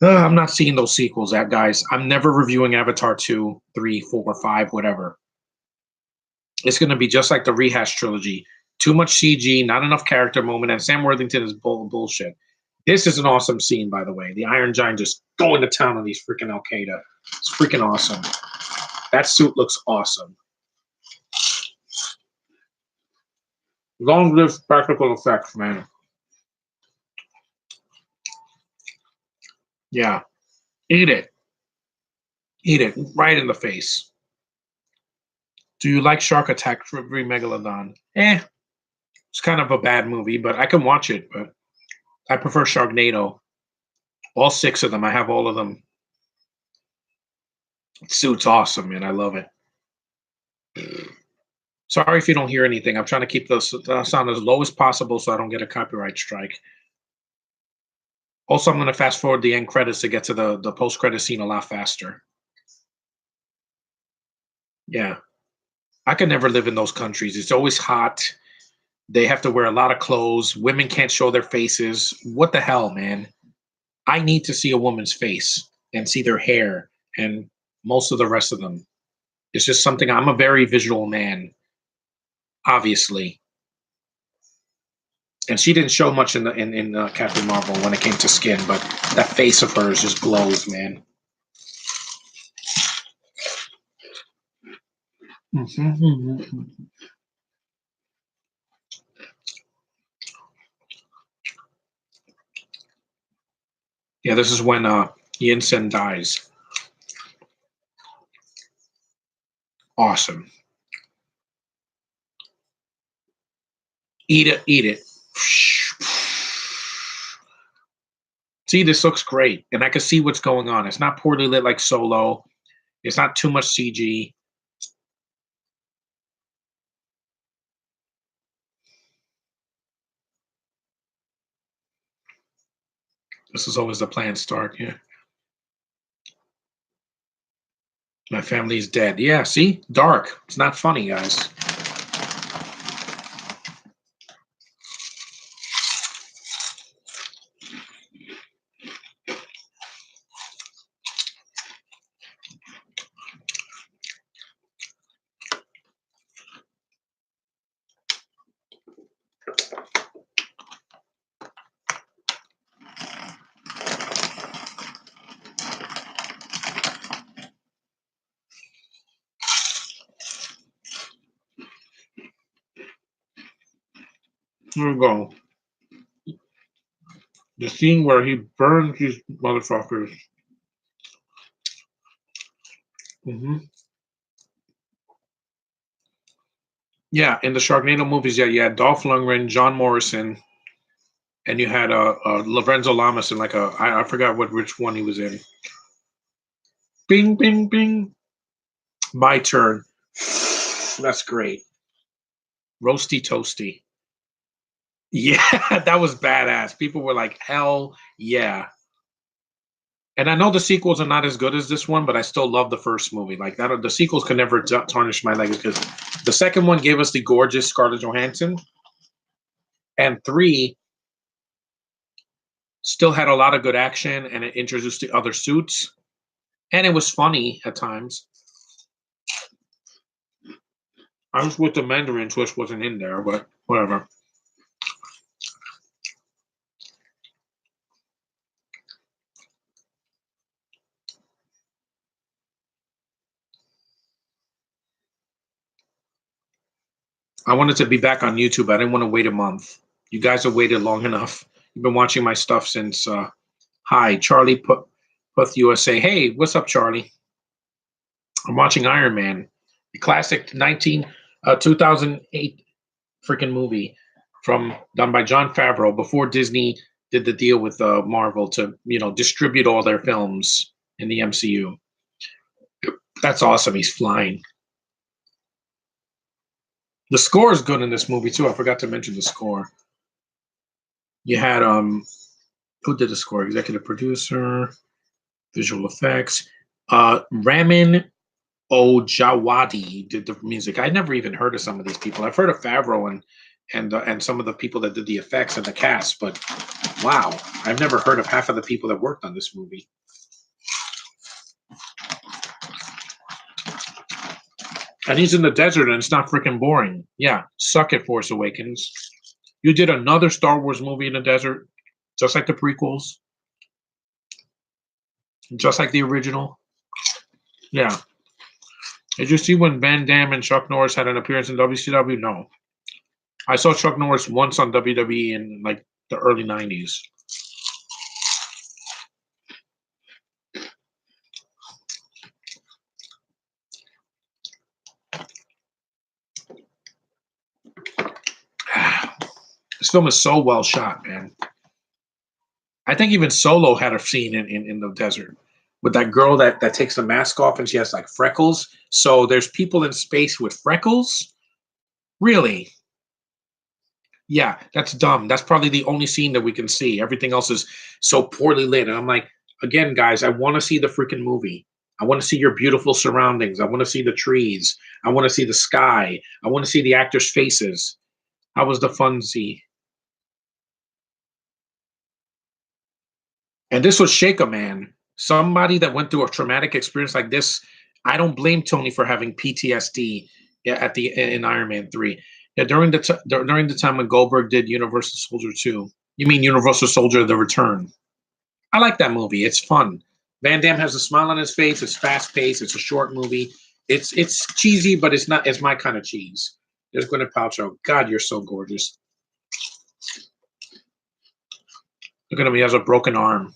I'm not seeing those sequels, guys. I'm never reviewing Avatar 2, 3, 4, 5, whatever. It's going to be just like the rehash trilogy. Too much CG, not enough character moment, and Sam Worthington is bullshit. This is an awesome scene, by the way. The Iron Giant just going to town on these freaking Al Qaeda. It's freaking awesome. That suit looks awesome. Long live practical effects, man. Yeah. Eat it. Eat it right in the face. Do you like Shark Attack Megalodon? It's kind of a bad movie, but I can watch it. But I prefer Sharknado. All 6 of them. I have all of them. Suit's awesome, man. I love it. Sorry if you don't hear anything. I'm trying to keep the sound as low as possible so I don't get a copyright strike. Also, I'm going to fast forward the end credits to get to the post-credit scene a lot faster. Yeah. I could never live in those countries. It's always hot. They have to wear a lot of clothes. Women can't show their faces. What the hell, man? I need to see a woman's face and see their hair and most of the rest of them. It's just something. I'm a very visual man, obviously. And she didn't show much in Captain Marvel when it came to skin, but that face of hers just glows, man. Yeah, this is when Yinsen dies. Awesome. Eat it, eat it. See, this looks great, and I can see what's going on. It's not poorly lit like Solo. It's not too much CG. This is always the plan, Stark. Yeah. My family's dead. Yeah, see? Dark. It's not funny, guys. Here we go. The scene where he burns these motherfuckers. Yeah, in the Sharknado movies, yeah, you had Dolph Lundgren, John Morrison, and you had Lorenzo Lamas in like I forgot which one he was in. Bing, bing, bing. My turn. That's great. Roasty toasty. Yeah, that was badass. People were like, hell yeah. And I know the sequels are not as good as this one, but I still love the first movie. Like that, the sequels could never tarnish my legacy because the second one gave us the gorgeous Scarlett Johansson, and 3 still had a lot of good action, and it introduced the other suits, and it was funny at times. I was with the Mandarin twist wasn't in there, but whatever. I wanted to be back on YouTube. I didn't want to wait a month. You guys have waited long enough. You've been watching my stuff since. Hi, Charlie. Puth USA. Hey, what's up, Charlie? I'm watching Iron Man, the classic 2008 freaking movie from done by John Favreau before Disney did the deal with Marvel to distribute all their films in the MCU. That's awesome. He's flying. The score is good in this movie too. I forgot to mention the score. You had who did the score? Executive producer, visual effects. Ramin Ojawadi did the music. I never even heard of some of these people. I've heard of Favreau and some of the people that did the effects and the cast, but wow, I've never heard of half of the people that worked on this movie. And he's in the desert and it's not freaking boring. Yeah, suck it, Force Awakens. You did another Star Wars movie in the desert, just like the prequels, just like the original. Yeah. Did you see when Van Damme and Chuck Norris had an appearance in WCW? No. I saw Chuck Norris once on WWE in like the early 90s. This film is so well shot, man. I think even Solo had a scene in the desert with that girl that takes the mask off and she has like freckles. So there's people in space with freckles? Really? Yeah, that's dumb. That's probably the only scene that we can see. Everything else is so poorly lit. And I'm like, again, guys, I want to see the freaking movie. I want to see your beautiful surroundings. I want to see the trees. I want to see the sky. I want to see the actors' faces. How was the fun see? And this was Shake a Man. Somebody that went through a traumatic experience like this. I don't blame Tony for having PTSD at the in Iron Man 3. Yeah, during the time when Goldberg did Universal Soldier 2. You mean Universal Soldier: The Return? I like that movie. It's fun. Van Damme has a smile on his face. It's fast paced. It's a short movie. It's cheesy, but it's not. It's my kind of cheese. There's Gwyneth Paltrow. God, you're so gorgeous. Look at him. He has a broken arm.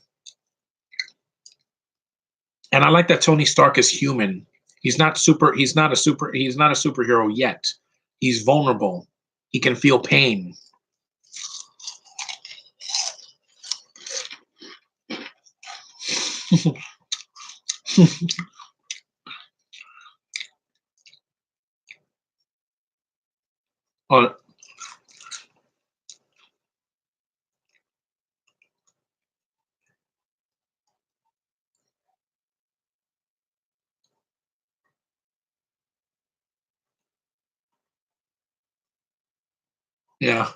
And I like that Tony Stark is human. He's not super. He's not a super. He's not a superhero yet. He's vulnerable. He can feel pain. Oh, yeah.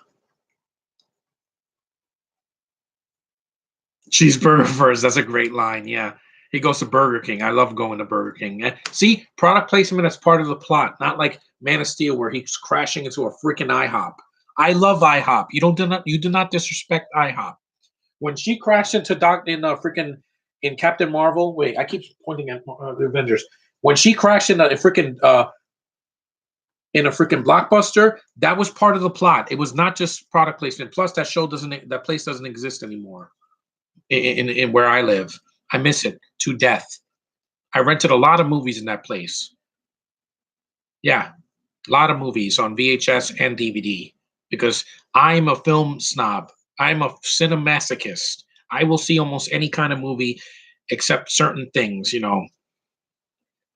Cheeseburger first. That's a great line. Yeah. He goes to Burger King. I love going to Burger King. See, product placement as part of the plot, not like Man of Steel where he's crashing into a freaking IHOP. I love IHOP. You do not disrespect IHOP. When she crashed into Doc in freaking in Captain Marvel, wait, I keep pointing at the Avengers. When she crashed in a freaking blockbuster, that was part of the plot. It was not just product placement. Plus, that place doesn't exist anymore in where I live. I miss it to death. I rented a lot of movies in that place. Yeah, a lot of movies on VHS and DVD because I'm a film snob. I'm a cinemasochist. I will see almost any kind of movie except certain things,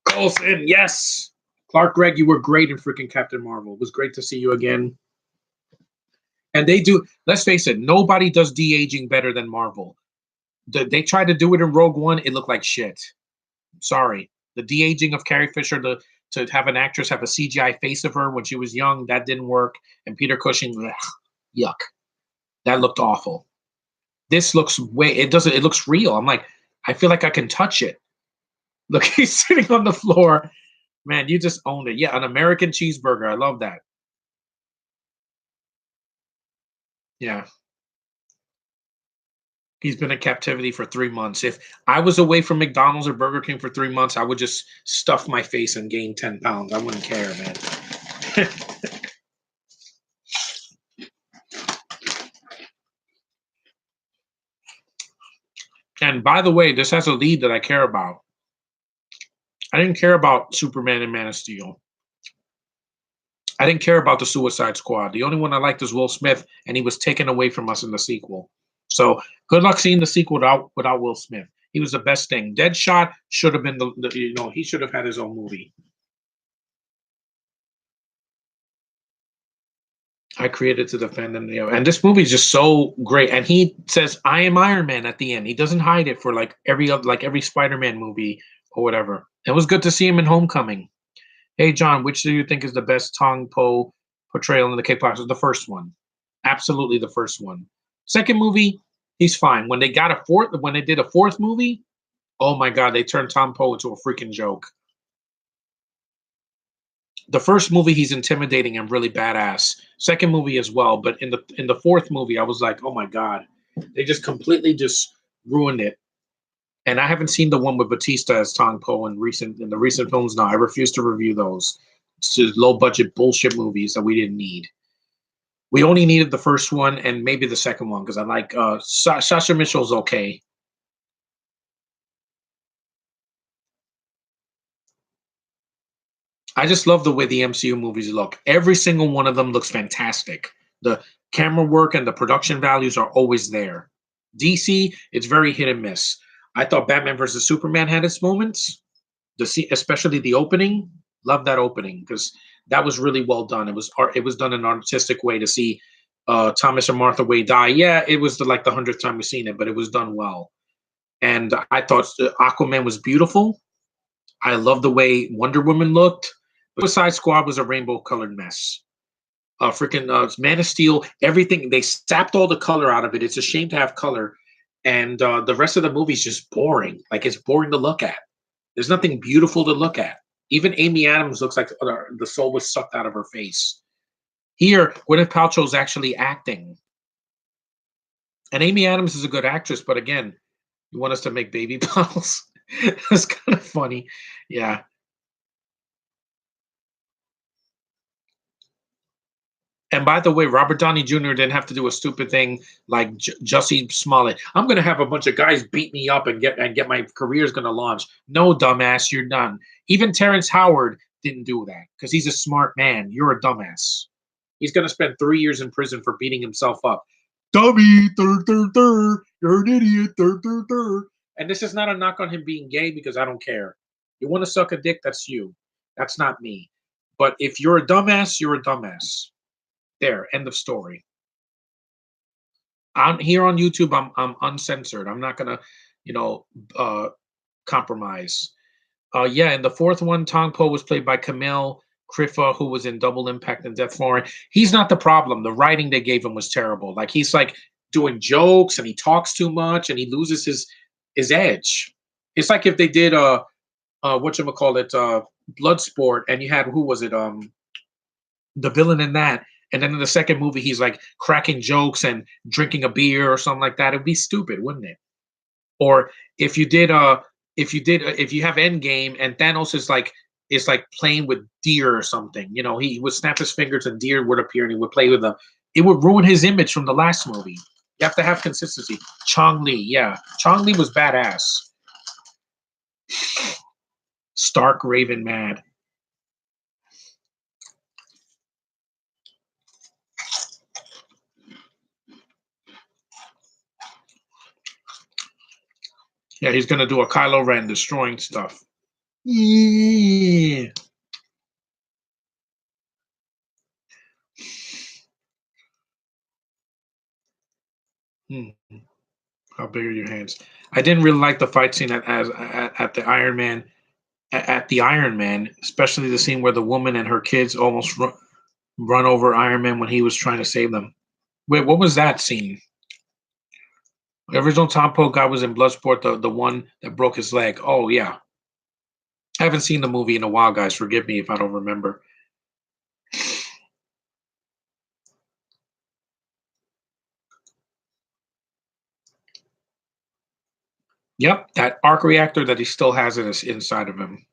Coulson, yes. Clark Gregg, you were great in freaking Captain Marvel. It was great to see you again. And they do, let's face it, nobody does de-aging better than Marvel. They tried to do it in Rogue One, it looked like shit. Sorry. The de-aging of Carrie Fisher to have an actress have a CGI face of her when she was young, that didn't work. And Peter Cushing, ugh, yuck. That looked awful. This looks it looks real. I'm like, I feel like I can touch it. Look, he's sitting on the floor. Man, you just owned it. Yeah, an American cheeseburger. I love that. Yeah. He's been in captivity for 3 months. If I was away from McDonald's or Burger King for 3 months, I would just stuff my face and gain 10 pounds. I wouldn't care, man. And by the way, this has a lead that I care about. I didn't care about Superman and Man of Steel. I didn't care about the Suicide Squad. The only one I liked was Will Smith, and he was taken away from us in the sequel. So good luck seeing the sequel without Will Smith. He was the best thing. Deadshot should have been he should have had his own movie. I created to defend him, and this movie is just so great. And he says, "I am Iron Man" at the end. He doesn't hide it for like every Spider-Man movie or whatever. It was good to see him in Homecoming. Hey John, which do you think is the best Tong Po portrayal in the K-pop? The first one, absolutely the first one. Second movie, he's fine. When they did a fourth movie, oh my god, they turned Tom Po into a freaking joke. The first movie, he's intimidating and really badass. Second movie as well, but in the fourth movie, I was like, oh my god, they just completely just ruined it. And I haven't seen the one with Batista as Tong Po in the recent films. Now I refuse to review those. It's just low budget bullshit movies that we didn't need. We only needed the first one and maybe the second one because I like Sasha Mitchell's okay. I just love the way the MCU movies look. Every single one of them looks fantastic. The camera work and the production values are always there. DC, it's very hit and miss. I thought Batman versus Superman had its moments. Especially the opening, love that opening because that was really well done. It was done in an artistic way to see Thomas and Martha Wayne die. Yeah, it was the 100th time we've seen it, but it was done well. And I thought Aquaman was beautiful. I love the way Wonder Woman looked. Suicide Squad was a rainbow colored mess. Freaking Man of Steel, everything they sapped all the color out of it. It's a shame to have color, and the rest of the movie's just boring. Like it's boring to look at. There's nothing beautiful to look at. Even Amy Adams looks like the soul was sucked out of her face. Here, Gwyneth Paltrow's actually acting, and Amy Adams is a good actress. But again, you want us to make baby bottles? It's kind of funny. Yeah. And by the way, Robert Downey Jr. didn't have to do a stupid thing like Jussie Smollett. I'm gonna have a bunch of guys beat me up and get my career's gonna launch. No, dumbass, you're done. Even Terrence Howard didn't do that because he's a smart man. You're a dumbass. He's gonna spend 3 years in prison for beating himself up. Dummy, you're an idiot, And this is not a knock on him being gay because I don't care. You want to suck a dick, that's you. That's not me. But if you're a dumbass, you're a dumbass. There, end of story. I'm here on YouTube. I'm uncensored. I'm not gonna, you know, uh, compromise. Yeah, in the fourth one, Tong Po was played by Camille Criffa, who was in Double Impact and Death Foreign. He's not the problem. The writing they gave him was terrible. Like he's like doing jokes and he talks too much and he loses his edge. It's like if they did what you call it Bloodsport and you had who was it the villain in that. And then in the second movie, he's like cracking jokes and drinking a beer or something like that. It'd be stupid, wouldn't it? Or if you did, if you have Endgame and Thanos is like playing with deer or something, he would snap his fingers and deer would appear and he would play with them. It would ruin his image from the last movie. You have to have consistency. Chong Li, yeah, Chong Li was badass. Stark Raven mad. Yeah, he's gonna do a Kylo Ren destroying stuff. Yeah. Hmm. How big are your hands? I didn't really like the fight scene at the Iron Man at the Iron Man, especially the scene where the woman and her kids almost run over Iron Man when he was trying to save them. Wait, what was that scene? The original Tom Poe guy was in Bloodsport, the one that broke his leg. Oh yeah, I haven't seen the movie in a while, guys. Forgive me if I don't remember. Yep, that arc reactor that he still has inside of him.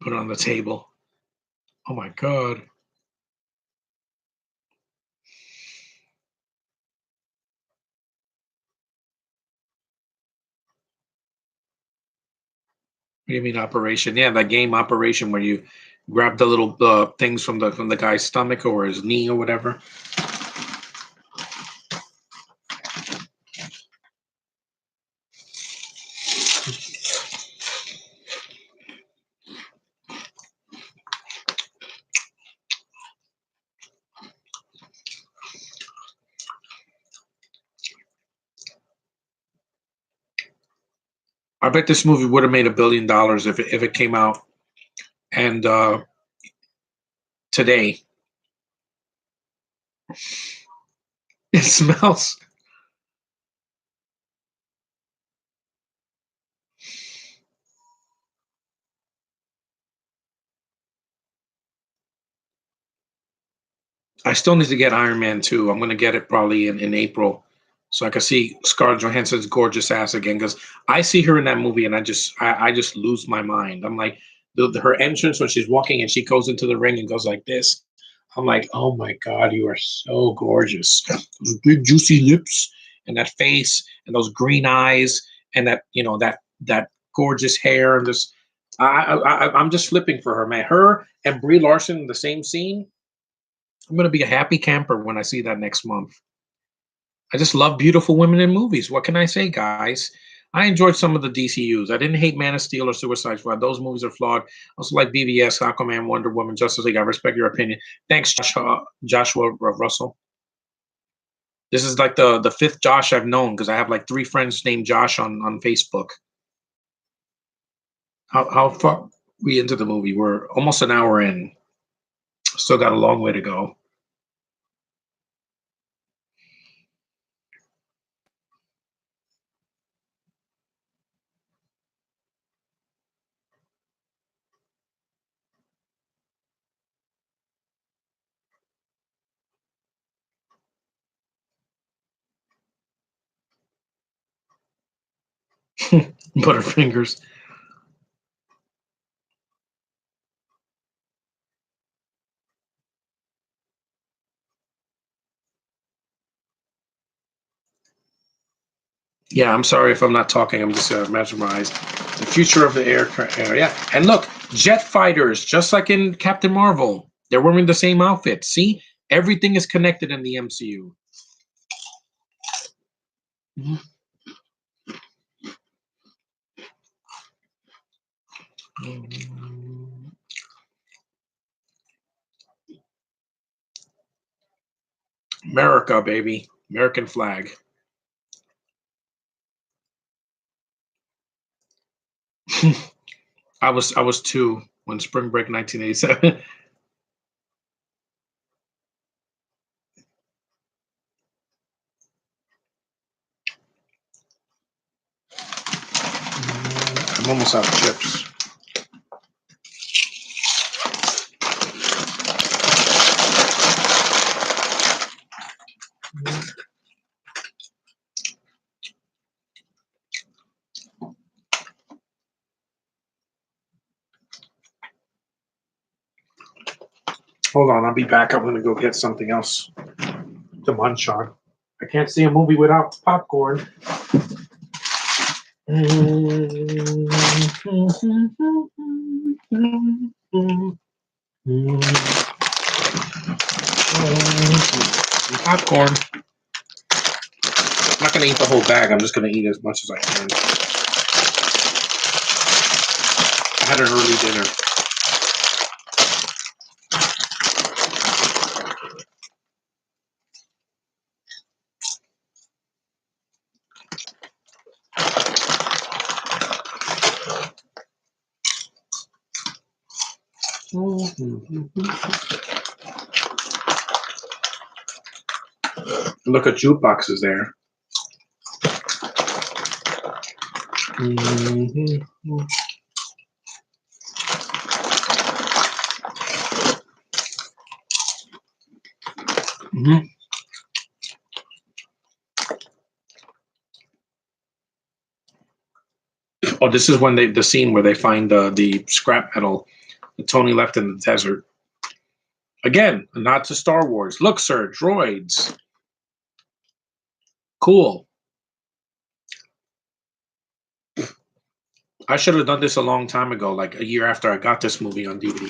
put it on the table. Oh my God. What do you mean operation? Yeah, that game Operation where you grab the little things from the guy's stomach or his knee or whatever. I bet this movie would have made $1 billion if it came out and today. It smells. I still need to get Iron Man 2. I'm going to get it probably in April so I can see Scarlett Johansson's gorgeous ass again because I see her in that movie and I just lose my mind. I'm like, her entrance when she's walking and she goes into the ring and goes like this. I'm like, oh my God, you are so gorgeous. Those big juicy lips and that face and those green eyes and that, that gorgeous hair and this. I'm just flipping for her, man. Her and Brie Larson in the same scene. I'm going to be a happy camper when I see that next month. I just love beautiful women in movies. What can I say, guys? I enjoyed some of the DCUs. I didn't hate Man of Steel or Suicide Squad. Those movies are flawed. I also like BVS, Aquaman, Wonder Woman, Justice League. I respect your opinion. Thanks, Joshua Russell. This is like the fifth Josh I've known because I have like 3 friends named Josh on Facebook. How far we into the movie? We're almost an hour in. Still got a long way to go. Butterfingers. Yeah, I'm sorry if I'm not talking. I'm just mesmerized. The future of the aircraft. Yeah, and look, jet fighters, just like in Captain Marvel, they're wearing the same outfit. See, everything is connected in the MCU. America, baby, American flag. I was 2 when Spring Break 1987. I'm almost out of chips. Hold on, I'll be back. I'm gonna go get something else to munch on. I can't see a movie without popcorn. Popcorn. I'm not gonna eat the whole bag. I'm just gonna eat as much as I can. I had an early dinner. Look at jukeboxes there. Oh, this is when the scene where they find the scrap metal Tony left in the desert. Again, a nod to Star Wars. Look, sir, droids. Cool. I should have done this a long time ago, like a year after I got this movie on DVD.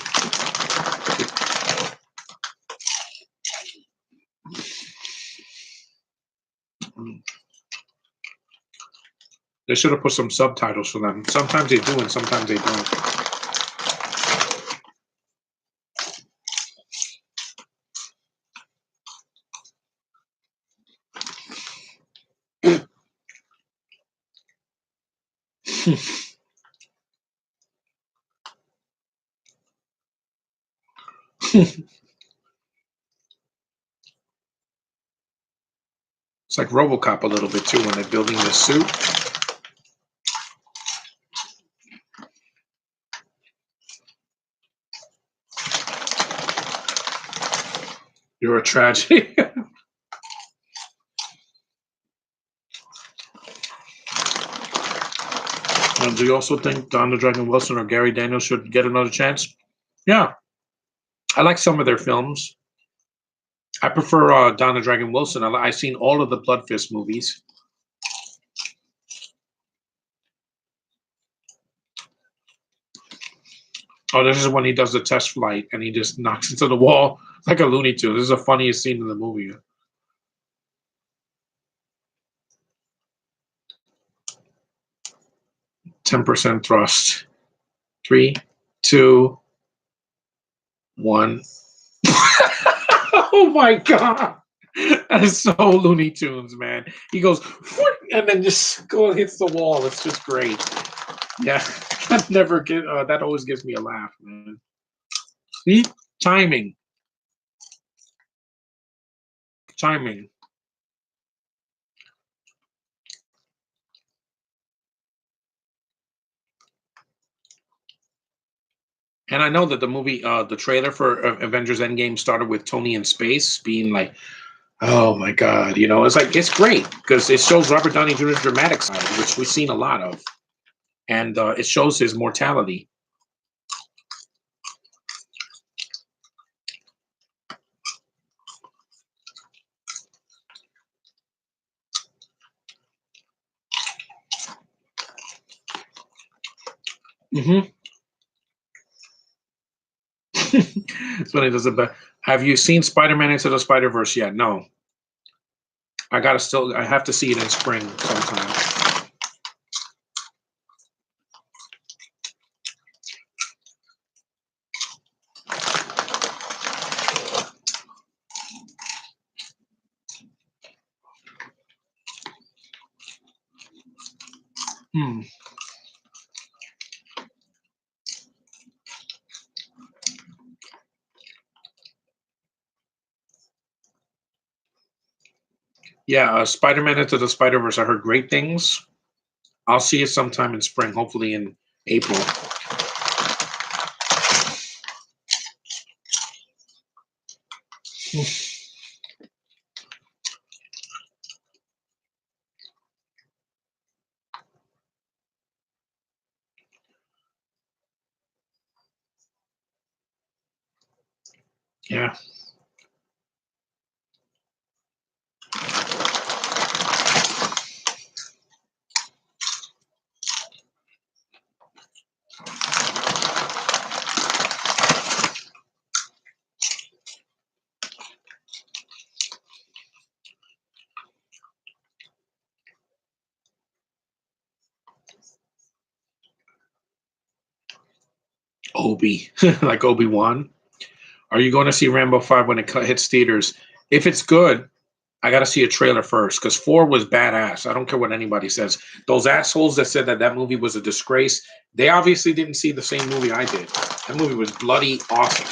They should have put some subtitles for them. Sometimes they do, and sometimes they don't. It's like RoboCop a little bit too when they're building the suit. You're a tragedy. Do you also think Don the Dragon Wilson or Gary Daniels should get another chance? Yeah, I like some of their films. I prefer Don the Dragon Wilson. I've seen all of the Blood Fist movies. Oh, this is when he does the test flight and he just knocks into the wall like a Looney Tune. This is the funniest scene in the movie. 10% thrust. 3, 2, 1. Oh my god! That is so Looney Tunes, man. He goes and then just hits the wall. It's just great. Yeah, that always gives me a laugh, man. See, timing. And I know that the trailer for Avengers Endgame started with Tony in space being like, oh my God, it's great because it shows Robert Downey Jr.'s dramatic side, which we've seen a lot of. And it shows his mortality. Mm-hmm. It's funny, have you seen Spider-Man Into the Spider-Verse yet? No. I have to see it in spring sometime. Hmm. Yeah, Spider-Man Into the Spider-Verse. I heard great things. I'll see it sometime in spring, hopefully in April. Yeah. Obi, like Obi-Wan. Are you going to see Rambo 5 when it hits theaters? If it's good, I got to see a trailer first because 4 was badass. I don't care what anybody says. Those assholes that said that movie was a disgrace, they obviously didn't see the same movie I did. That movie was bloody awesome.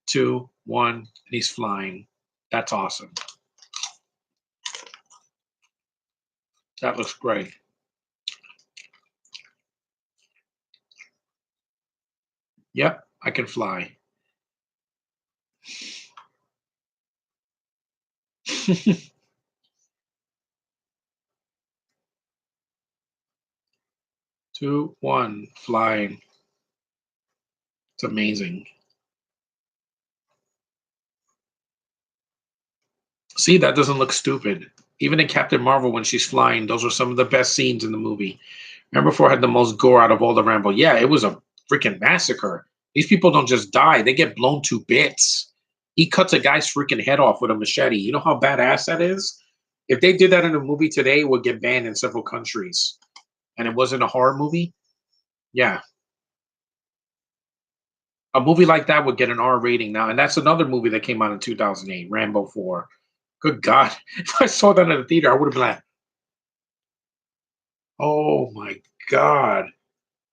2, 1, and he's flying. That's awesome. That looks great. Yep, I can fly. Two, one, flying. It's amazing. See, that doesn't look stupid. Even in Captain Marvel, when she's flying, those are some of the best scenes in the movie. Remember, before had the most gore out of all the Rambo. Yeah, it was a freaking massacre. These people don't just die; they get blown to bits. He cuts a guy's freaking head off with a machete. You know how badass that is? If they did that in a movie today, it would get banned in several countries. And it wasn't a horror movie. Yeah, a movie like that would get an R rating now. And that's another movie that came out in 2008, Rambo 4. Good God. If I saw that in the theater, I would have been like, oh my God.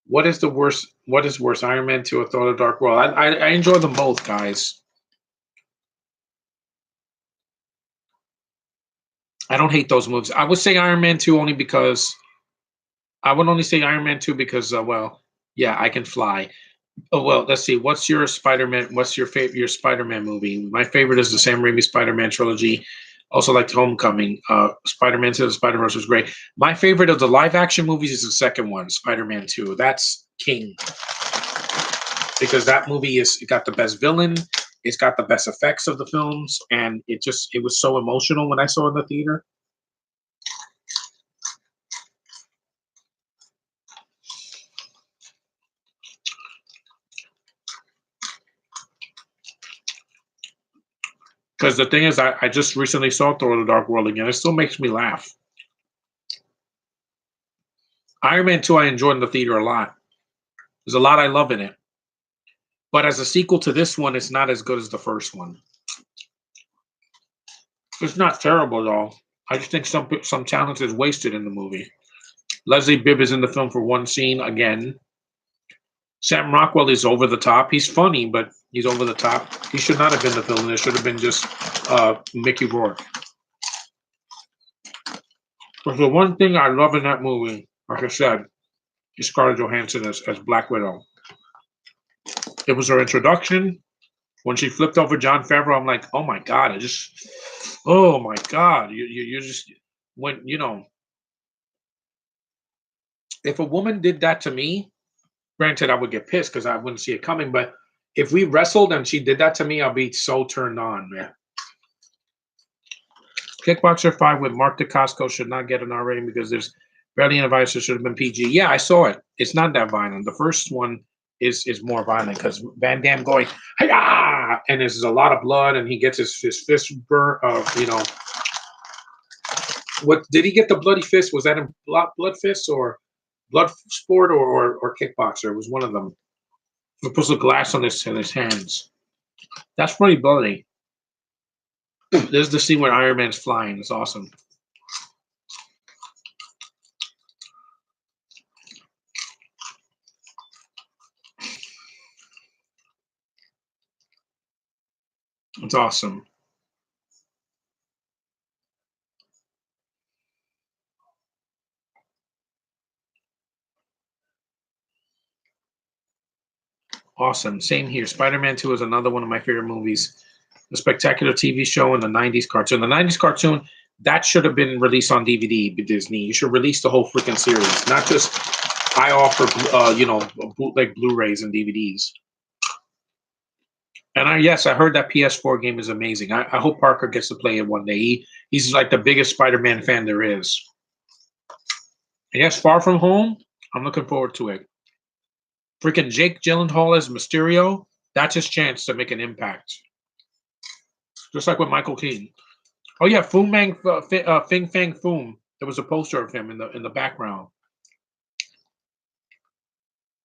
What is the worst? What is worse, Iron Man 2 or Thor the Dark World? I enjoy them both, guys. I don't hate those movies. I would say Iron Man 2 only because I would only say Iron Man 2 because, well, yeah, I can fly. Oh, well, let's see. What's your Spider-Man? What's your favorite your Spider-Man movie? My favorite is the Sam Raimi Spider-Man trilogy. Also liked Homecoming. Spider-Man to the Spider-Verse was great. My favorite of the live action movies is the second one, Spider-Man 2. That's king because that movie is it got the best villain, it's got the best effects of the films, and it was so emotional when I saw it in the theater. Because the thing is, I just recently saw Thor: The Dark World again. It still makes me laugh. Iron Man 2, I enjoyed in the theater a lot. There's a lot I love in it. But as a sequel to this one, it's not as good as the first one. It's not terrible though. I just think some talent is wasted in the movie. Leslie Bibb is in the film for one scene again. Sam Rockwell is over the top. He's funny, but he's over the top. He should not have been the villain. It should have been just Mickey Rourke. But the one thing I love in that movie, like I said, is Scarlett Johansson as Black Widow. It was her introduction. When she flipped over John Favreau, I'm like, oh my God, oh my God. You just, when, if a woman did that to me, granted, I would get pissed because I wouldn't see it coming. But if we wrestled and she did that to me, I'll be so turned on, man. Kickboxer 5 with Mark DeCasco should not get an R rating because there's barely any violence. It should have been PG. Yeah, I saw it. It's not that violent. The first one is more violent because Van Damme going, hi and there's a lot of blood and he gets his fist burnt. What did he get the bloody fist? Was that in blood fist or blood sport or kickboxer? It was one of them. He puts the glass on his hands. That's pretty bloody. There's the scene where Iron Man's flying. It's awesome. It's awesome. Awesome. Same here. Spider-Man 2 is another one of my favorite movies. The spectacular TV show and the 90s cartoon. The 90s cartoon, that should have been released on DVD by Disney. You should release the whole freaking series, not just I offer, bootleg Blu-rays and DVDs. And yes, I heard that PS4 game is amazing. I hope Parker gets to play it one day. He's like the biggest Spider-Man fan there is. And yes, Far From Home, I'm looking forward to it. Freaking Jake Gyllenhaal as Mysterio, that's his chance to make an impact. Just like with Michael Keaton. Oh yeah, Fing Fang Foom. There was a poster of him in the background.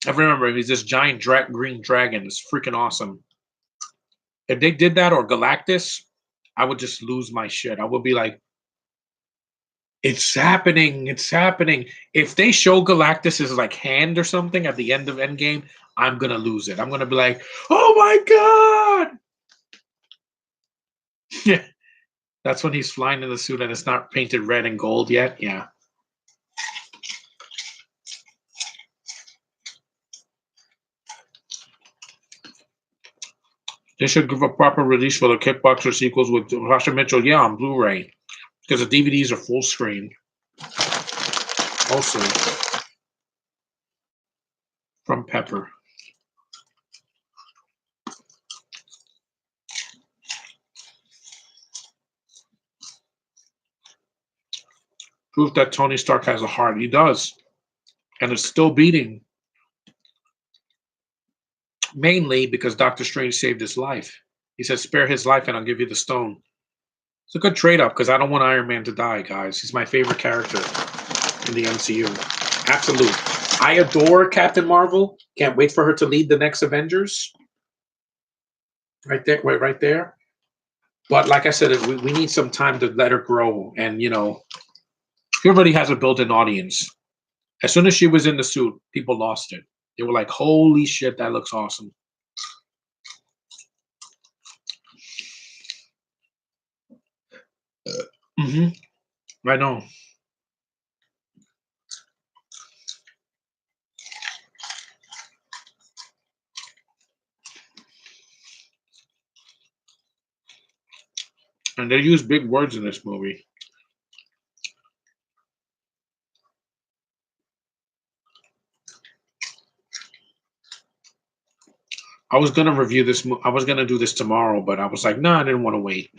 I remember he's this giant green dragon. It's freaking awesome. If they did that or Galactus, I would just lose my shit. I would be like, it's happening. It's happening. If they show Galactus's like hand or something at the end of Endgame, I'm gonna lose it. I'm gonna be like, oh my God. Yeah. That's when he's flying in the suit and it's not painted red and gold yet. Yeah. They should give a proper release for the Kickboxer sequels with Rasha Mitchell, yeah, on Blu-ray. Because the DVDs are full screen. Also, from Pepper. Proof that Tony Stark has a heart. He does. And it's still beating. Mainly because Doctor Strange saved his life. He said, spare his life and I'll give you the stone. It's a good trade-off because I don't want Iron Man to die, guys. He's my favorite character in the MCU. Absolute. I adore Captain Marvel. Can't wait for her to lead the next Avengers. Right there, right there. But like I said, we need some time to let her grow. And, you know, she already has a built-in audience. As soon as she was in the suit, people lost it. They were like, holy shit, that looks awesome. I know. And they use big words in this movie. I was gonna review this. I was gonna do this tomorrow, but I was like, no, I didn't want to wait.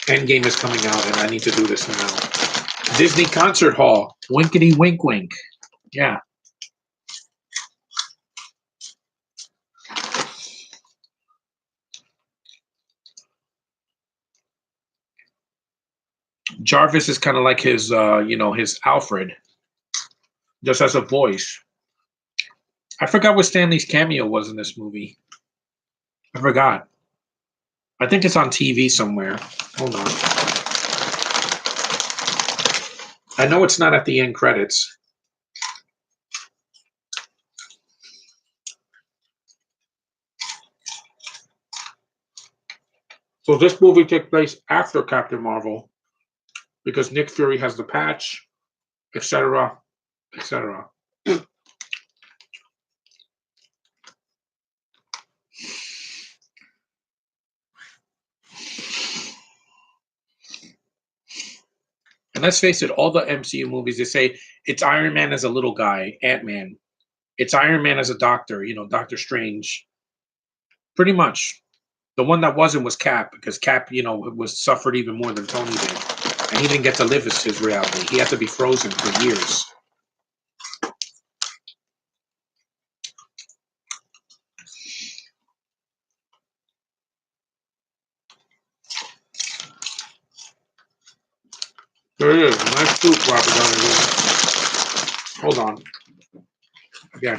Endgame is coming out, and I need to do this now. Disney Concert Hall. Winkety wink wink. Yeah. Jarvis is kind of like his, his Alfred, just as a voice. I forgot what Stanley's cameo was in this movie. I forgot. I think it's on TV somewhere. Hold on. I know it's not at the end credits. So this movie takes place after Captain Marvel because Nick Fury has the patch, etc., etc. And let's face it, all the MCU movies, they say it's Iron Man as a little guy, Ant-Man. It's Iron Man as a doctor, Doctor Strange. Pretty much. The one that wasn't was Cap, because Cap, was suffered even more than Tony did. And he didn't get to live his reality. He had to be frozen for years. There it is. Nice fruit, Robert Downey. Hold on. Again.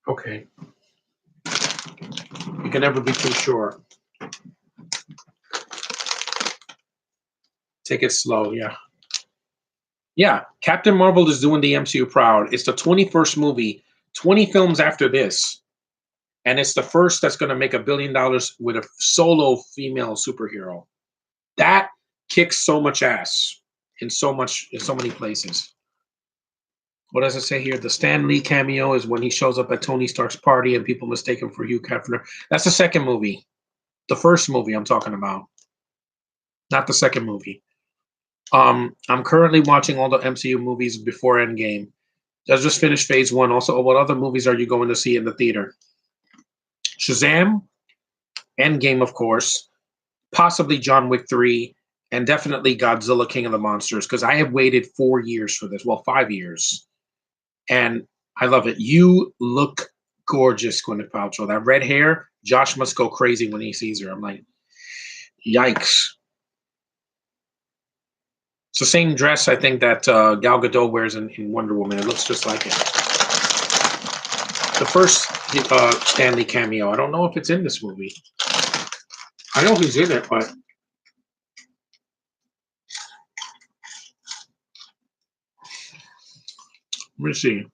Okay. You can never be too sure. Take it slow, yeah. Yeah, Captain Marvel is doing the MCU proud. It's the 21st movie, 20 films after this. And it's the first that's going to make $1 billion with a solo female superhero. That kicks so much ass in so many places. What does it say here? The Stan Lee cameo is when he shows up at Tony Stark's party and people mistake him for Hugh Hefner. That's the second movie. The first movie I'm talking about, not the second movie. I'm currently watching all the MCU movies before Endgame. I just finished phase one. Also, what other movies are you going to see in the theater? Shazam, Endgame, of course, possibly John Wick 3, and definitely Godzilla King of the Monsters, because I have waited 4 years for this. Well, 5 years. And I love it. You look gorgeous, Gwyneth Paltrow. That red hair, Josh must go crazy when he sees her. I'm like, yikes. It's the same dress, I think, that Gal Gadot wears in Wonder Woman. It looks just like it. The first Stanley cameo. I don't know if it's in this movie. I know he's in it, but let me see.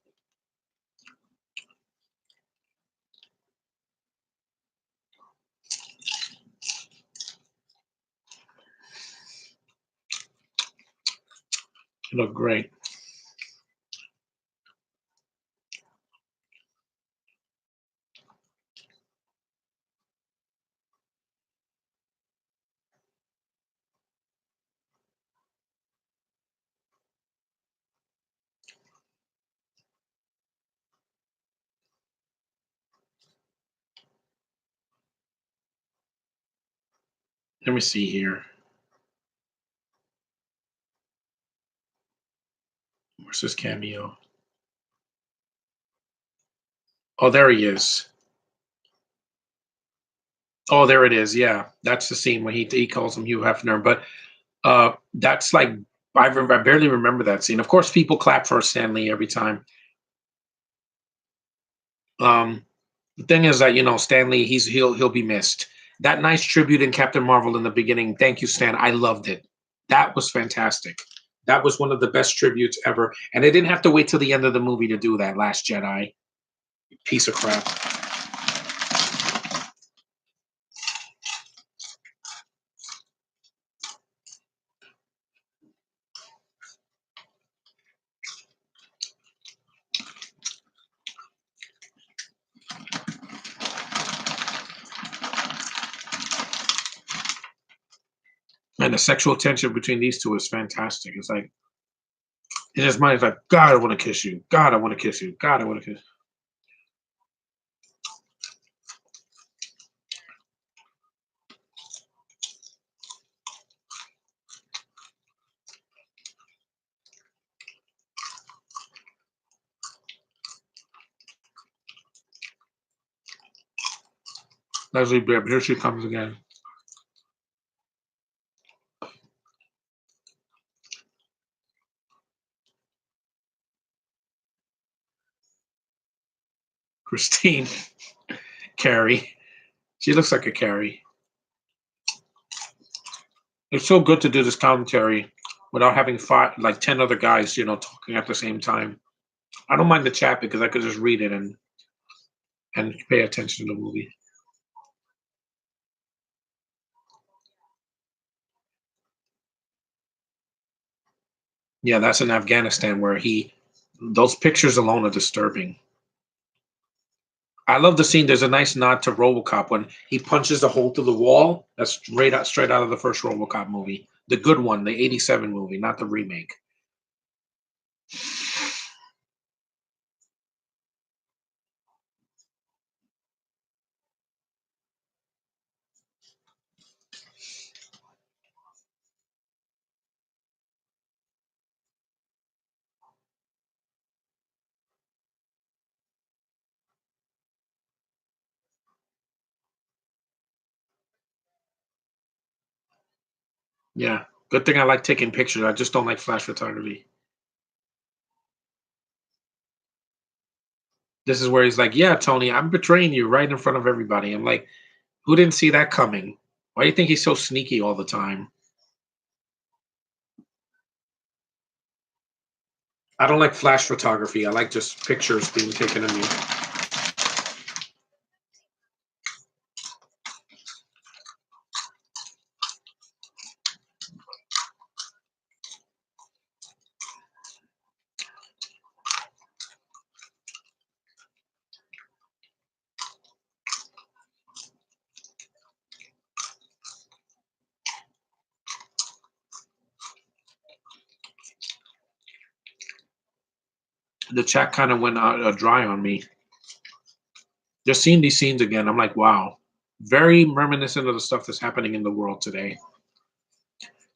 You look great. Let me see here. Where's his cameo? Oh, there he is. Oh, there it is. Yeah, that's the scene when he calls him Hugh Hefner. But that's like I barely remember that scene. Of course, people clap for Stanley every time. Um, the thing is that Stanley, he'll be missed. That nice tribute in Captain Marvel in the beginning. Thank you, Stan. I loved it. That was fantastic. That was one of the best tributes ever. And they didn't have to wait till the end of the movie to do that. Last Jedi, piece of crap. And the sexual tension between these two is fantastic. It's like in his mind, it's like, God, I want to kiss you. God, I want to kiss you. God, I want to kiss. Leslie Bibb, here she comes again. Christine Carrie. She looks like a Carrie. It's so good to do this commentary without having like 10 other guys, talking at the same time. I don't mind the chat because I could just read it and pay attention to the movie. Yeah, that's in Afghanistan where those pictures alone are disturbing. I love the scene. There's a nice nod to RoboCop when he punches a hole through the wall. That's straight out of the first RoboCop movie, the good one, the '87 movie, not the remake. Yeah, good thing I like taking pictures. I just don't like flash photography. This is where he's like, "Yeah, Tony, I'm betraying you right in front of everybody." I'm like, "Who didn't see that coming? Why do you think he's so sneaky all the time?" I don't like flash photography. I like just pictures being taken of me. The chat kind of went dry on me. Just seeing these scenes again, I'm like, wow, very reminiscent of the stuff that's happening in the world today.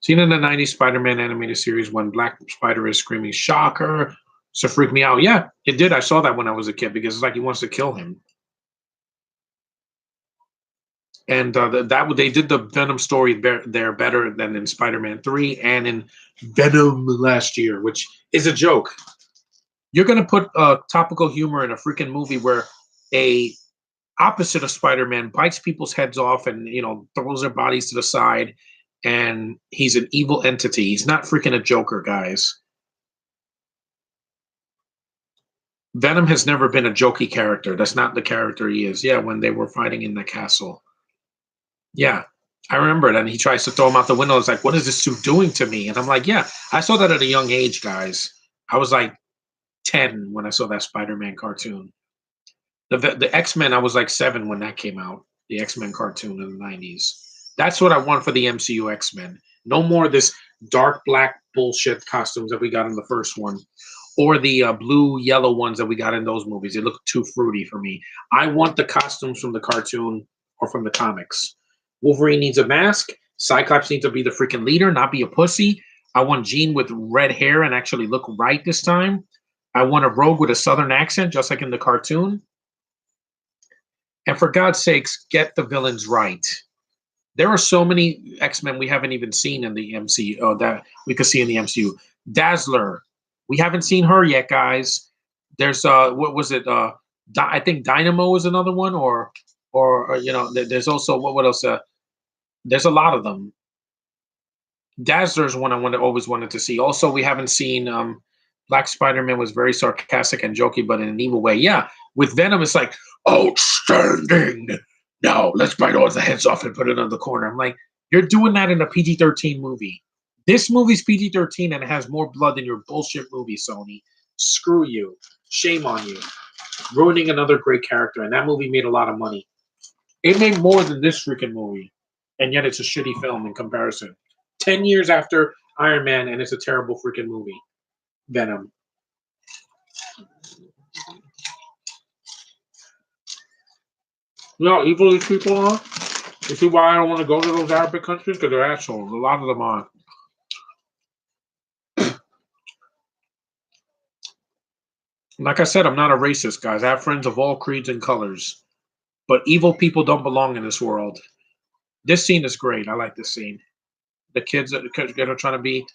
Seen in the '90s Spider-Man animated series when Black Spider is screaming "Shocker!" to freak me out. Yeah, it did. I saw that when I was a kid because it's like he wants to kill him. And they did the Venom story there better than in Spider-Man 3 and in Venom last year, which is a joke. You're gonna put topical humor in a freaking movie where a opposite of Spider-Man bites people's heads off and throws their bodies to the side, and he's an evil entity. He's not freaking a Joker, guys. Venom has never been a jokey character. That's not the character he is. Yeah, when they were fighting in the castle. Yeah. I remember it, and he tries to throw him out the window. It's like, what is this suit doing to me? And I'm like, yeah, I saw that at a young age, guys. I was like 10 when I saw that Spider-Man cartoon. The X-Men, I was like 7 when that came out. The X-Men cartoon in the 90s. That's what I want for the MCU X-Men. No more of this dark black bullshit costumes that we got in the first one, or the blue yellow ones that we got in those movies. They look too fruity for me. I want the costumes from the cartoon or from the comics. Wolverine needs a mask. Cyclops needs to be the freaking leader, not be a pussy. I want Jean with red hair and actually look right this time. I want a rogue with a southern accent, just like in the cartoon. And for God's sakes, get the villains right. There are so many X-Men we haven't even seen in the MCU that we could see in the MCU. Dazzler, we haven't seen her yet, guys. There's what was it? I think Dynamo is another one, or there's also what else? There's a lot of them. Dazzler's one I always wanted to see. Also, we haven't seen Black Spider-Man was very sarcastic and jokey, but in an evil way. Yeah, with Venom, it's like outstanding. Now let's bite all the heads off and put it on the corner. I'm like, you're doing that in a PG-13 movie. This movie's PG-13 and it has more blood than your bullshit movie, Sony. Screw you. Shame on you. Ruining another great character. And that movie made a lot of money. It made more than this freaking movie. And yet it's a shitty film in comparison. 10 years after Iron Man, and it's a terrible freaking movie. Venom. You know how evil these people are? You see why I don't want to go to those Arabic countries? Because they're assholes. A lot of them are. Like I said, I'm not a racist, guys. I have friends of all creeds and colors. But evil people don't belong in this world. This scene is great. I like this scene. The kids that are trying to be.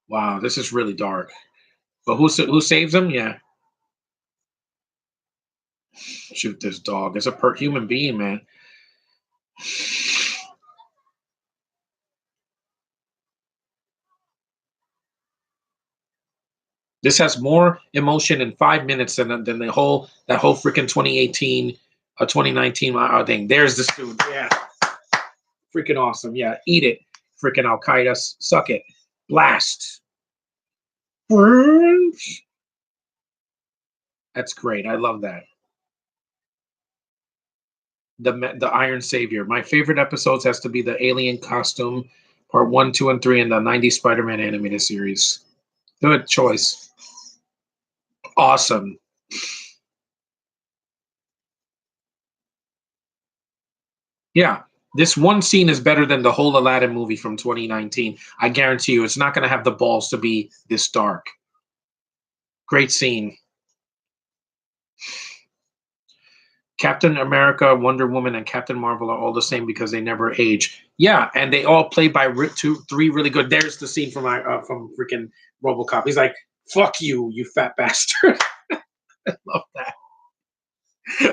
Wow, this is really dark. But who saves them? Yeah. Shoot this dog. It's a human being, man. This has more emotion in 5 minutes than the whole freaking 2018, 2019 thing. There's the dude. Yeah, freaking awesome. Yeah, eat it, freaking Al Qaeda. Suck it. Blast. That's great. I love that. The Iron Savior. My favorite episodes has to be the Alien Costume, part 1, 2, and 3 in the '90s Spider-Man animated series. Good choice. Awesome. Yeah. This one scene is better than the whole Aladdin movie from 2019. I guarantee you, it's not going to have the balls to be this dark. Great scene. Captain America, Wonder Woman, and Captain Marvel are all the same because they never age. Yeah, and they all play by three really good. There's the scene from freaking RoboCop. He's like, "Fuck you, you fat bastard." I love that.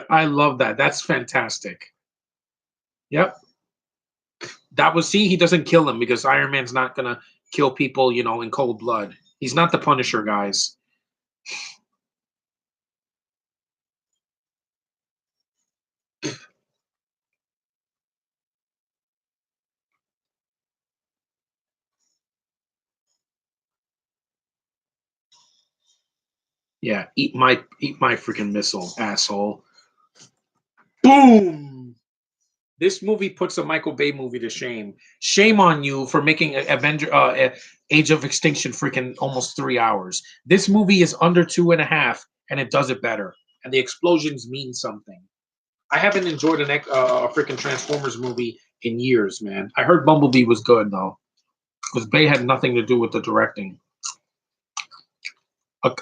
I love that. That's fantastic. Yep. That was he doesn't kill him because Iron Man's not gonna kill people, in cold blood. He's not the Punisher, guys. Yeah, eat my freaking missile, asshole. Boom. This movie puts a Michael Bay movie to shame. Shame on you for making Age of Extinction freaking almost 3 hours. This movie is under 2.5, and it does it better. And the explosions mean something. I haven't enjoyed a freaking Transformers movie in years, man. I heard Bumblebee was good though, because Bay had nothing to do with the directing.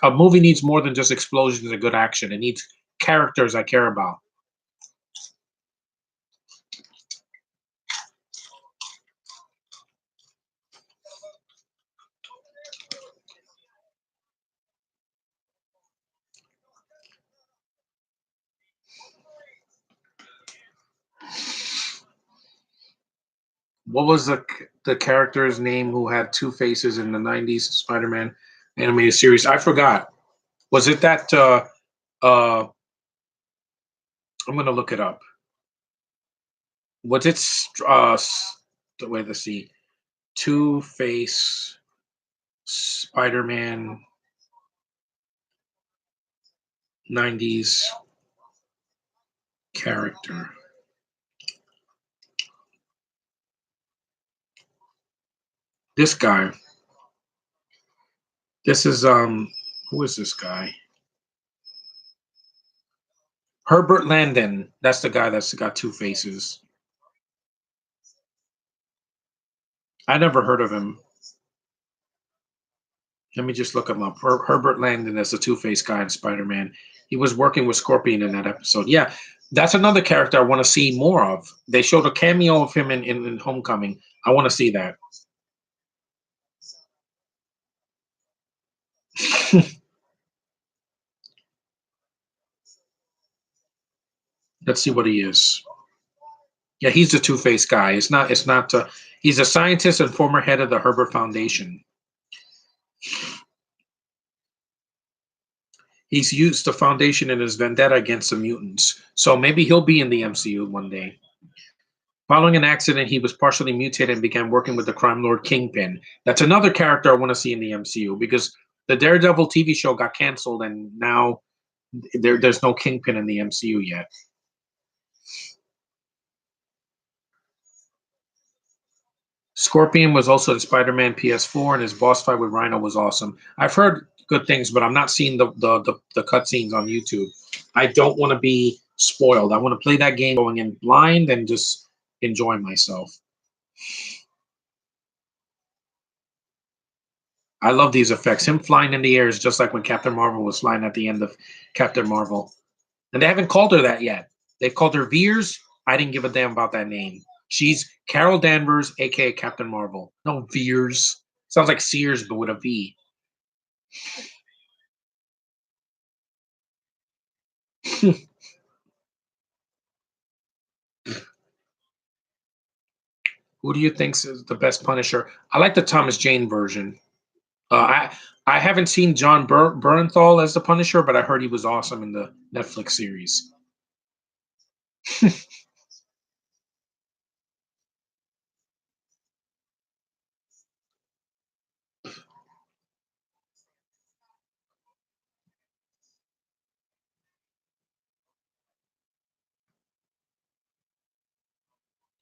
A movie needs more than just explosions and good action. It needs characters I care about. What was the character's name who had two faces in the '90s Spider-Man animated series? I forgot. Was it that? I'm gonna look it up. Was it? Wait, let's see. Two Face Spider Man '90s character. This guy. This is who is this guy? Herbert Landon. That's the guy that's got two faces. I never heard of him. Let me just look him up. Herbert Landon is the Two-Face guy in Spider-Man. He was working with Scorpion in that episode. Yeah, that's another character I want to see more of. They showed a cameo of him in Homecoming. I want to see that. Let's see what he is. Yeah, he's the Two-Face guy. It's not. It's not. He's a scientist and former head of the Herbert Foundation. He's used the Foundation in his vendetta against the mutants. So maybe he'll be in the MCU one day. Following an accident, he was partially mutated and began working with the crime lord Kingpin. That's another character I want to see in the MCU because the Daredevil TV show got canceled and now there's no Kingpin in the MCU yet. Scorpion was also in Spider-Man PS4, and his boss fight with Rhino was awesome. I've heard good things, but I'm not seeing the cutscenes on YouTube. I don't want to be spoiled. I want to play that game going in blind and just enjoy myself. I love these effects. Him flying in the air is just like when Captain Marvel was flying at the end of Captain Marvel. And they haven't called her that yet. They've called her Veers. I didn't give a damn about that name. She's Carol Danvers, aka Captain Marvel. No Veers. Sounds like Sears, but with a V. Who do you think is the best Punisher? I like the Thomas Jane version. I haven't seen John Bernthal as the Punisher, but I heard he was awesome in the Netflix series.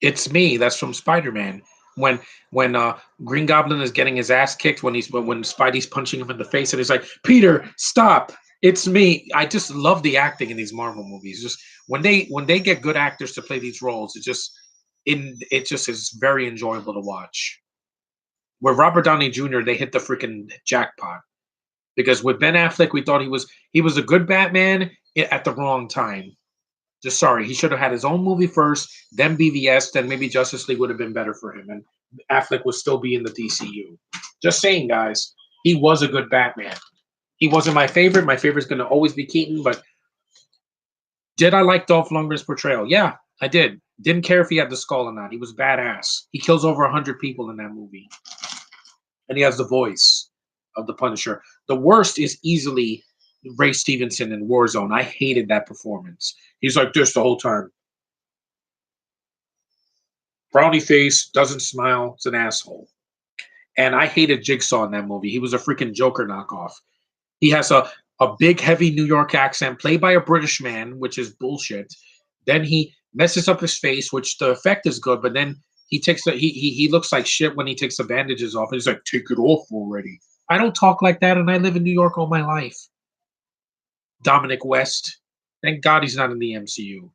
It's me. That's from Spider-Man. When when Green Goblin is getting his ass kicked when Spidey's punching him in the face and he's like, Peter, stop. It's me. I just love the acting in these Marvel movies. Just when they get good actors to play these roles, it just is very enjoyable to watch. With Robert Downey Jr., they hit the freaking jackpot. Because with Ben Affleck, we thought he was a good Batman at the wrong time. Just sorry, he should have had his own movie first, then BVS, then maybe Justice League would have been better for him, and Affleck would still be in the DCU. Just saying, guys, he was a good Batman. He wasn't my favorite. My favorite's going to always be Keaton, but did I like Dolph Lundgren's portrayal? Yeah, I did. Didn't care if he had the skull or not. He was badass. He kills over 100 people in that movie, and he has the voice of the Punisher. The worst is easily Ray Stevenson in Warzone. I hated that performance. He's like this the whole time. Brownie face, doesn't smile, it's an asshole. And I hated Jigsaw in that movie. He was a freaking Joker knockoff. He has a big, heavy New York accent played by a British man, which is bullshit. Then he messes up his face, which the effect is good, but then he looks like shit when he takes the bandages off. And he's like, take it off already. I don't talk like that, and I live in New York all my life. Dominic West. Thank God he's not in the MCU.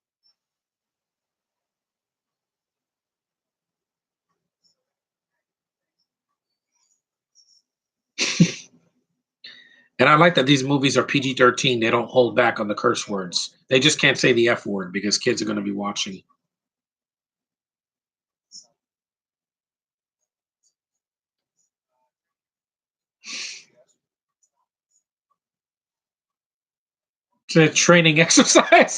And I like that these movies are PG-13. They don't hold back on the curse words. They just can't say the F word because kids are going to be watching. It's a training exercise.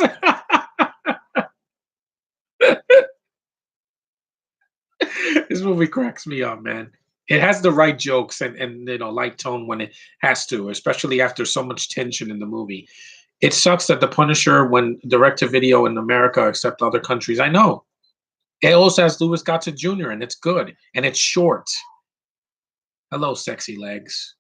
This movie cracks me up, man. It has the right jokes and light tone when it has to, especially after so much tension in the movie. It sucks that the Punisher, when direct to video in America, except other countries, I know. It also has Louis Gossett Jr. and it's good and it's short. Hello, sexy legs.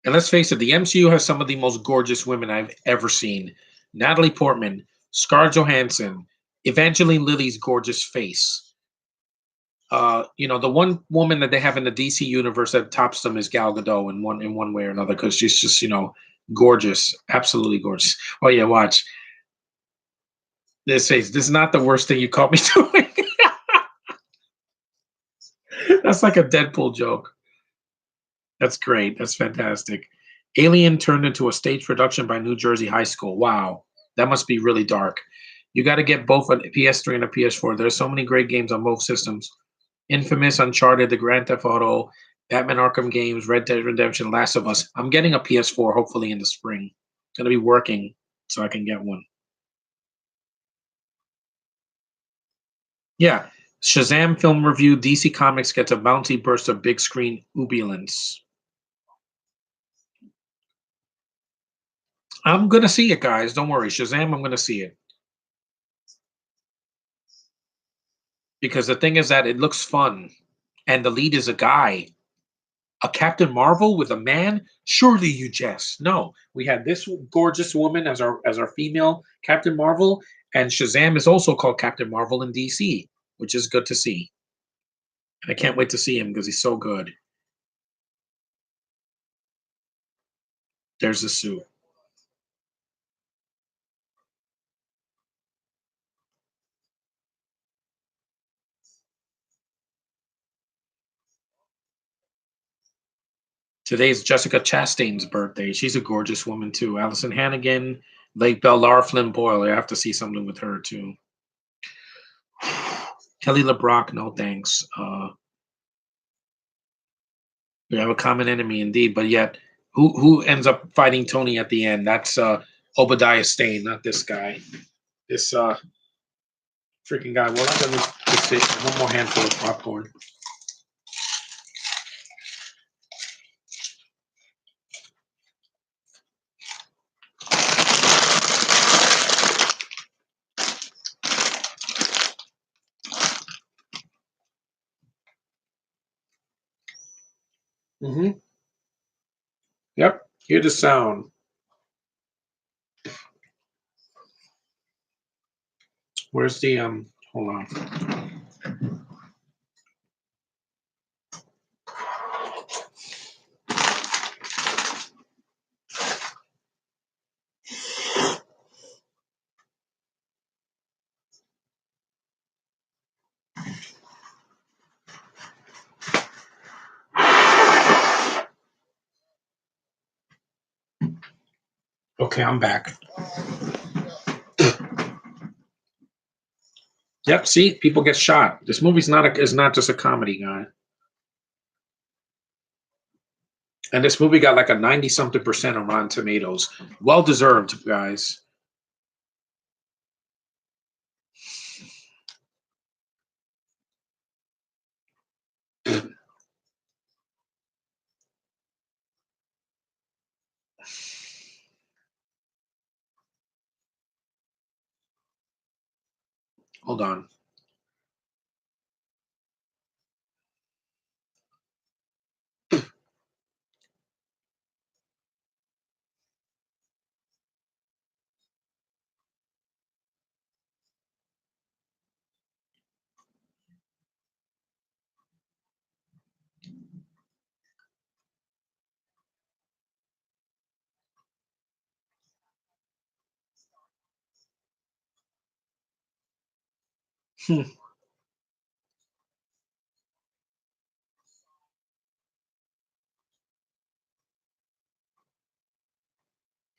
And let's face it, the MCU has some of the most gorgeous women I've ever seen. Natalie Portman, Scarlett Johansson, Evangeline Lilly's gorgeous face. The one woman that they have in the DC universe that tops them is Gal Gadot in one way or another because she's just gorgeous, absolutely gorgeous. Oh yeah, watch this face. This is not the worst thing you caught me doing. That's like a Deadpool joke. That's great. That's fantastic. Alien turned into a stage production by New Jersey High School. Wow, that must be really dark. You got to get both a PS3 and a PS4. There's so many great games on both systems. Infamous, Uncharted, the Grand Theft Auto, Batman Arkham games, Red Dead Redemption, Last of Us. I'm getting a PS4 hopefully in the spring. It's going to be working so I can get one. Yeah. Shazam film review. DC Comics gets a bouncy burst of big screen ubulance. I'm going to see it, guys. Don't worry. Shazam, I'm going to see it. Because the thing is that it looks fun. And the lead is a guy. A Captain Marvel with a man? Surely you jest. No, we had this gorgeous woman as our female Captain Marvel, and Shazam is also called Captain Marvel in DC, which is good to see. And I can't wait to see him because he's so good. There's the suit. Today's Jessica Chastain's birthday. She's a gorgeous woman too. Allison Hannigan, Lake Bell, Lara Flynn Boyle. I have to see something with her too. Kelly LeBrock, no thanks. We have a common enemy indeed, but yet who ends up fighting Tony at the end? That's Obadiah Stane, not this guy. This freaking guy. Well, let me just say one more handful of popcorn. Mm-hmm. Yep. Hear the sound. Where's the hold on. Okay, I'm back. Yep, see, people get shot. This movie's not just a comedy, guy. And this movie got like a 90 something percent on Rotten Tomatoes. Well deserved, guys. Hold on.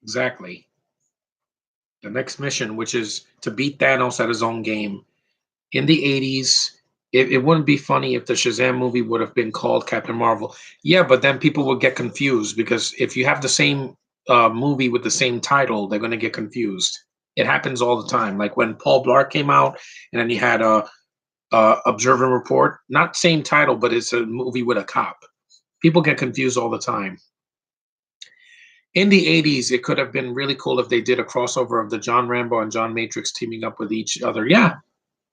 Exactly. The next mission, which is to beat Thanos at his own game. In the 80s, it wouldn't be funny if the Shazam movie would have been called Captain Marvel. Yeah, but then people would get confused because if you have the same movie with the same title, they're going to get confused. It happens all the time. Like when Paul Blart came out, and then you had Observe and Report. Not same title, but it's a movie with a cop. People get confused all the time. In the 80s, it could have been really cool if they did a crossover of the John Rambo and John Matrix teaming up with each other. Yeah,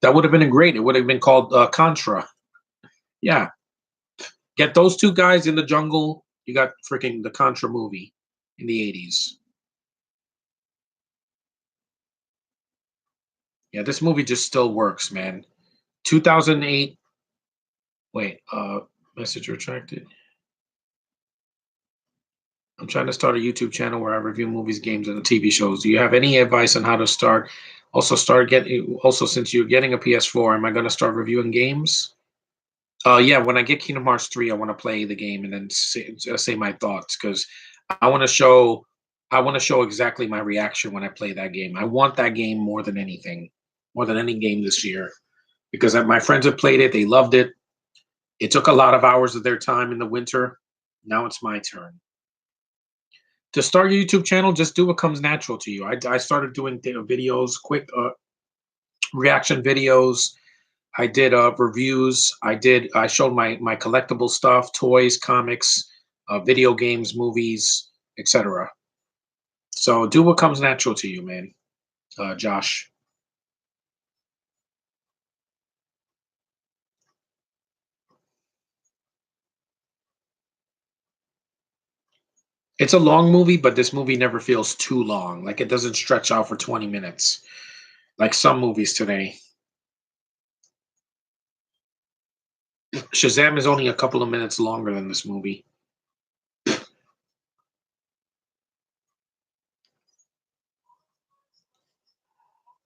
that would have been great. It would have been called Contra. Yeah, get those two guys in the jungle. You got freaking the Contra movie in the 80s. Yeah, this movie just still works, man. 2008. Wait, message retracted. I'm trying to start a YouTube channel where I review movies, games, and TV shows. Do you have any advice on how to start? Also, since you're getting a PS4, am I going to start reviewing games? Yeah, when I get Kingdom Hearts 3, I want to play the game and then say my thoughts because I want to show I want to show exactly my reaction when I play that game. I want that game more than anything, more than any game this year, because my friends have played it, they loved it. It took a lot of hours of their time in the winter. Now it's my turn. To start your YouTube channel, just do what comes natural to you. I started doing videos, quick reaction videos. I did reviews. I showed my collectible stuff, toys, comics, video games, movies, etc. So do what comes natural to you, man. Josh. It's a long movie, but this movie never feels too long. Like it doesn't stretch out for 20 minutes, like some movies today. Shazam is only a couple of minutes longer than this movie. Let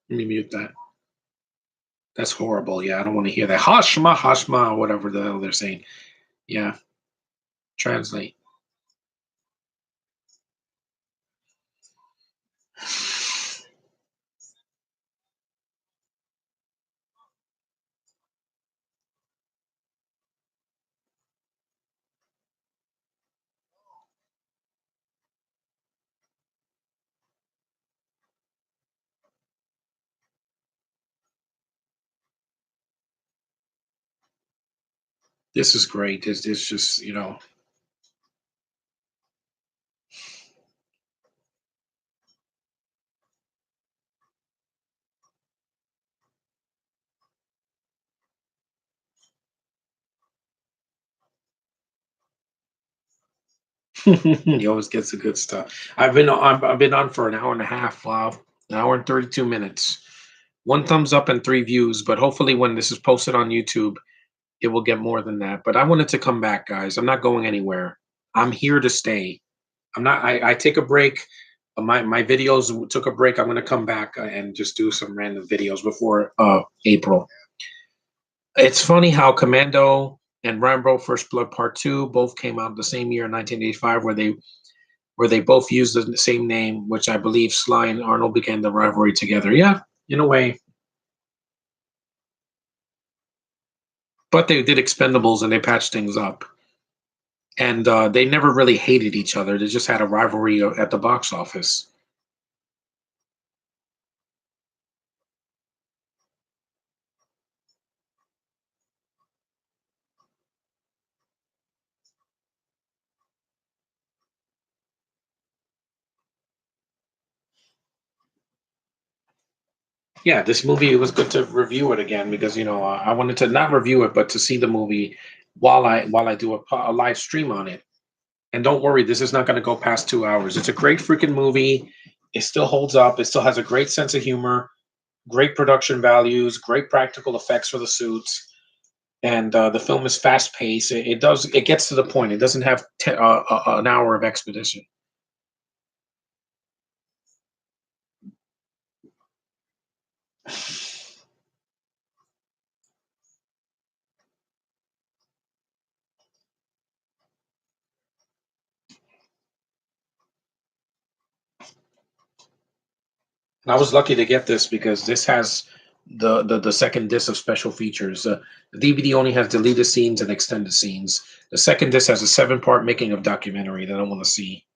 me mute that. That's horrible. Yeah, I don't want to hear that. Hashma, Hashma, or whatever the hell they're saying. Yeah, translate. This is great. It's just, he always gets the good stuff. I've been on for an hour and a half. Wow, an hour and 32 minutes. One thumbs up and three views, but hopefully when this is posted on YouTube, it will get more than that. But I wanted to come back, guys. I'm not going anywhere. I'm here to stay. I'm not. I take a break. My videos took a break. I'm going to come back and just do some random videos before April. It's funny how Commando and Rambo: First Blood Part Two both came out the same year in 1985, where they both used the same name, which I believe Sly and Arnold began the rivalry together. Yeah, in a way. But they did Expendables and they patched things up. And they never really hated each other. They just had a rivalry at the box office. Yeah, this movie, it was good to review it again because I wanted to not review it, but to see the movie while I do a live stream on it. And don't worry, this is not going to go past 2 hours. It's a great freaking movie. It still holds up. It still has a great sense of humor, great production values, great practical effects for the suits, and the film is fast paced. It gets to the point. It doesn't have an hour of expedition. And I was lucky to get this because this has the second disc of special features. The DVD only has deleted scenes and extended scenes. The second disc has a 7-part making of documentary that I want to see.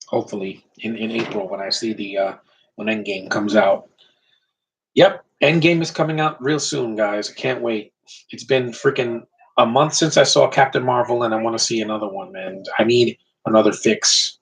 Hopefully in April when I see the when Endgame comes out. Yep, Endgame is coming out real soon, guys. I can't wait. It's been freaking a month since I saw Captain Marvel, and I want to see another one, man. I need another fix.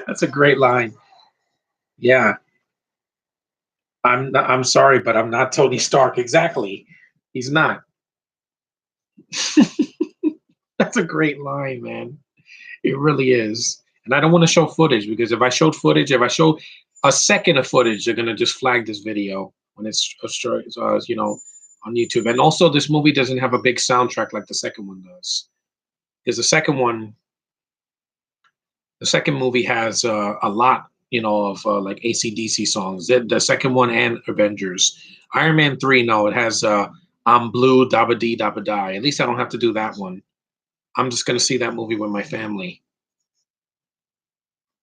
That's a great line. Yeah, I'm sorry, but I'm not Tony Stark. Exactly. He's not. That's a great line, man. It really is. And I don't want to show footage because if I show a second of footage, they're gonna just flag this video when on YouTube. And also, this movie doesn't have a big soundtrack like the second one does. Because the second movie has a lot, of like AC/DC songs. The second one and Avengers. Iron Man 3, no, it has I'm Blue, Dabba Dee Dabba Die. At least I don't have to do that one. I'm just gonna see that movie with my family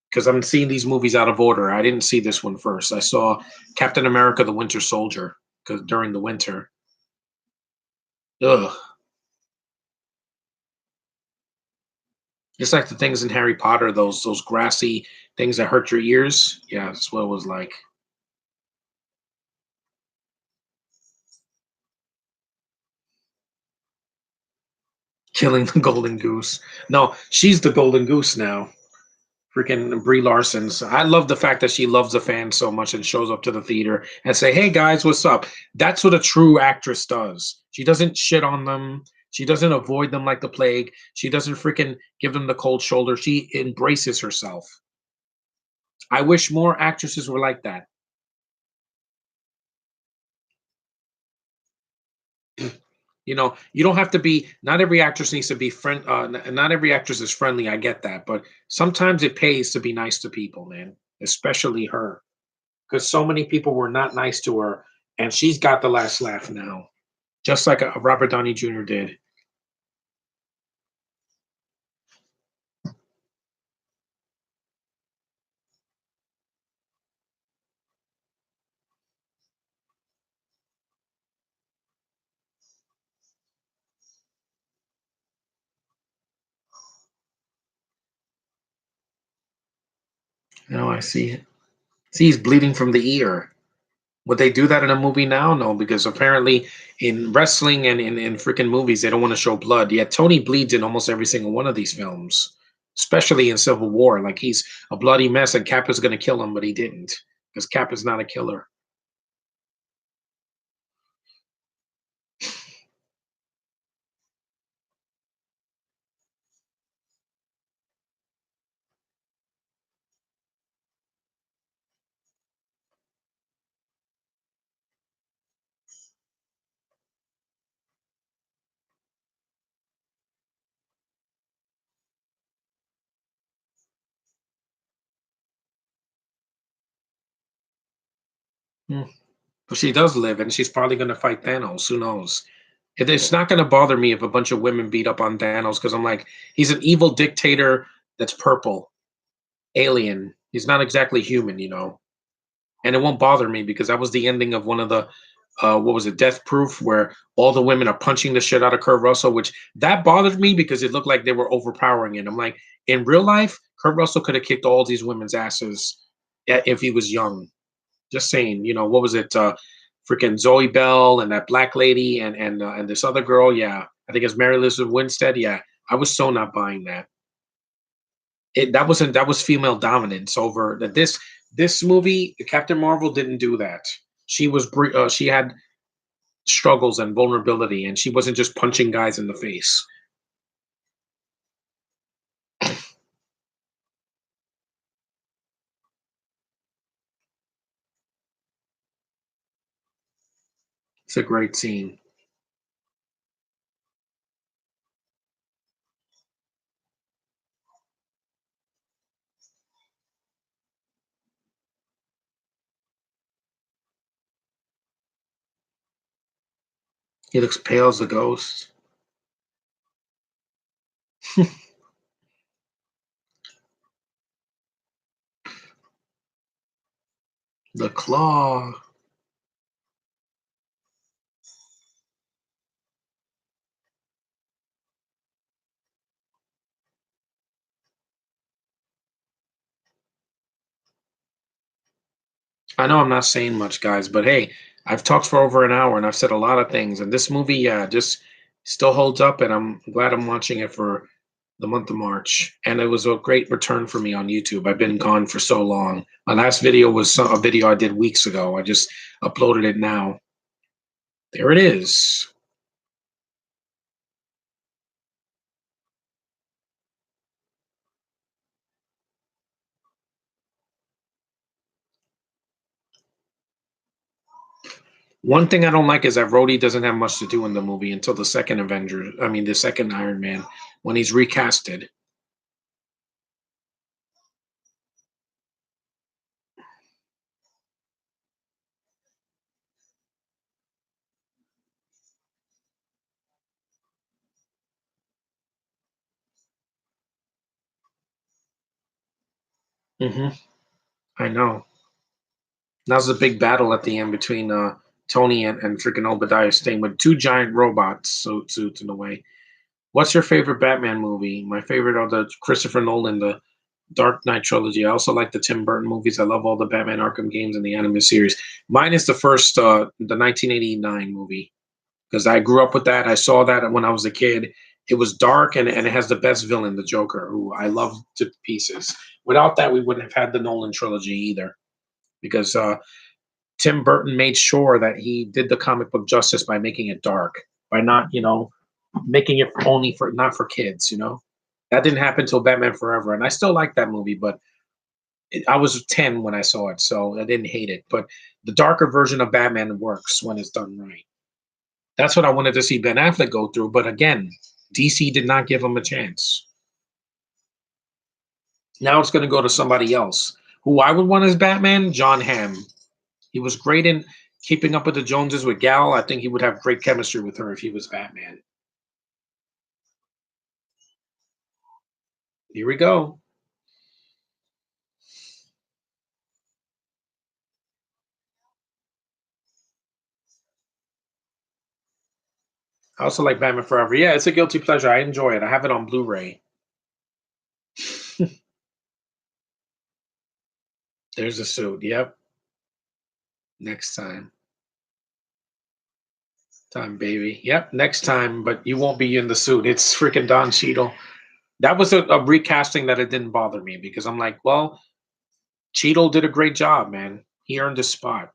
because I'm seeing these movies out of order. I didn't see this one first. I saw Captain America: The Winter Soldier because during the winter. Ugh, it's like the things in Harry Potter, those grassy things that hurt your ears. Yeah, that's what it was like. Killing the golden goose. No, she's the golden goose now. Freaking Brie Larson's. I love the fact that she loves the fans so much and shows up to the theater and say, "Hey guys, what's up?" That's what a true actress does. She doesn't shit on them. She doesn't avoid them like the plague. She doesn't freaking give them the cold shoulder. She embraces herself. I wish more actresses were like that. You don't have to be. Not every actress needs to be friend. Not every actress is friendly. I get that, but sometimes it pays to be nice to people, man. Especially her, because so many people were not nice to her, and she's got the last laugh now, just like Robert Downey Jr. did. No, I see it. See, he's bleeding from the ear. Would they do that in a movie now? No, because apparently in wrestling and in freaking movies, they don't want to show blood. Yet Tony bleeds in almost every single one of these films, especially in Civil War. Like he's a bloody mess, and Cap is going to kill him, but he didn't because Cap is not a killer. Hmm. But she does live, and she's probably going to fight Thanos. Who knows? It's not going to bother me if a bunch of women beat up on Thanos because I'm like, he's an evil dictator that's purple, alien. He's not exactly human. And it won't bother me because that was the ending of one of the what was it, Death Proof, where all the women are punching the shit out of Kurt Russell, which that bothered me because it looked like they were overpowering it. I'm like, in real life, Kurt Russell could have kicked all these women's asses if he was young. Just saying, what was it? Freaking Zoe Bell and that black lady and this other girl. Yeah, I think it's Mary Elizabeth Winstead. Yeah, I was so not buying that. That was female dominance over that. This movie, Captain Marvel, didn't do that. She had struggles and vulnerability, and she wasn't just punching guys in the face. It's a great scene. He looks pale as a ghost. The claw. I know I'm not saying much, guys, but hey, I've talked for over an hour and I've said a lot of things. And this movie, yeah, just still holds up. And I'm glad I'm watching it for the month of March. And it was a great return for me on YouTube. I've been gone for so long. My last video was a video I did weeks ago. I just uploaded it now. There it is. One thing I don't like is that Rhodey doesn't have much to do in the movie until the second Avenger. I mean, the second Iron Man, when he's recasted. Hmm. I know. That was a big battle at the end between Tony and freaking Obadiah Stane with two giant robots suits in a way. What's your favorite Batman movie? My favorite are the Christopher Nolan, the Dark Knight trilogy. I also like the Tim Burton movies. I love all the Batman Arkham games and the anime series. Mine is the first, the 1989 movie, because I grew up with that. I saw that when I was a kid. It was dark and it has the best villain, the Joker, who I love to pieces. Without that, we wouldn't have had the Nolan trilogy either, because Tim Burton made sure that he did the comic book justice by making it dark, by not, making it only for not for kids. That didn't happen till Batman Forever, and I still like that movie, but I was 10 when I saw it, so I didn't hate it. But the darker version of Batman works when it's done right. That's what I wanted to see Ben Affleck go through, but again, DC did not give him a chance. Now it's going to go to somebody else. Who I would want as Batman? John Hamm. He was great in Keeping Up with the Joneses with Gal. I think he would have great chemistry with her if he was Batman. Here we go. I also like Batman Forever. Yeah, it's a guilty pleasure. I enjoy it. I have it on Blu-ray. There's a suit. Yep. Next time. Time, baby. Yep. Next time, but you won't be in the suit. It's freaking Don Cheadle. That was a recasting that it didn't bother me because I'm like, well, Cheadle did a great job, man. He earned his spot.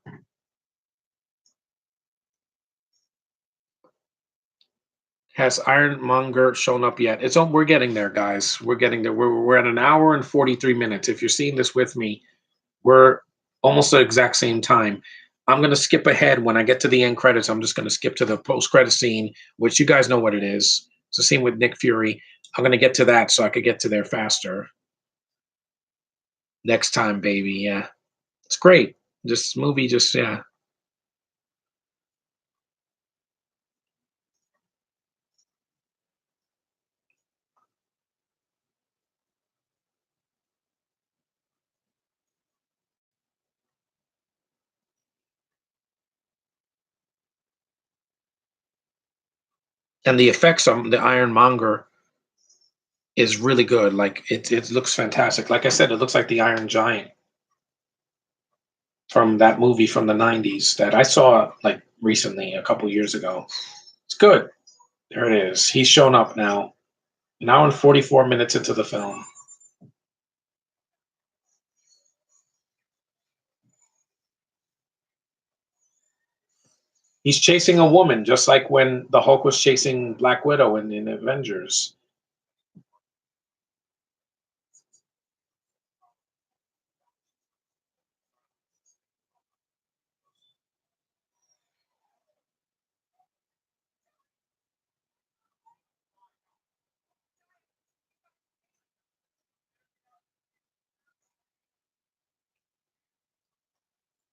Has Ironmonger shown up yet? It's on. We're getting there, guys. We're getting there. We're at an hour and 43 minutes. If you're seeing this with me, we're almost the exact same time. I'm gonna skip ahead when I get to the end credits. I'm just gonna skip to the post-credit scene, which you guys know what it is. It's a scene with Nick Fury. I'm gonna get to that so I could get to there faster. Next time, baby. Yeah, it's great. This movie just yeah. And the effects on the Ironmonger is really good. Like it looks fantastic. Like I said, it looks like the Iron Giant from that movie from the 90s that I saw like recently, a couple years ago. It's good. There it is. He's shown up now. An hour and 44 minutes into the film. He's chasing a woman, just like when the Hulk was chasing Black Widow in Avengers.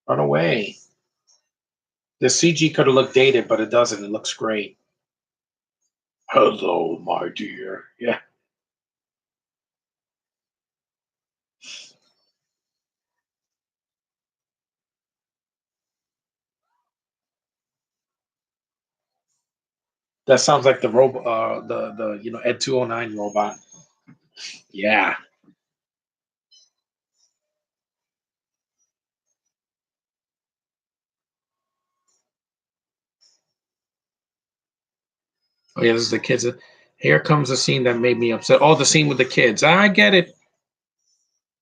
Run away. The CG could have looked dated, but it doesn't. It looks great. Hello, my dear. Yeah, that sounds like the robot, the Ed 209 robot. Yeah. Oh yeah, this is the kids. Here comes the scene that made me upset. Oh, the scene with the kids. I get it.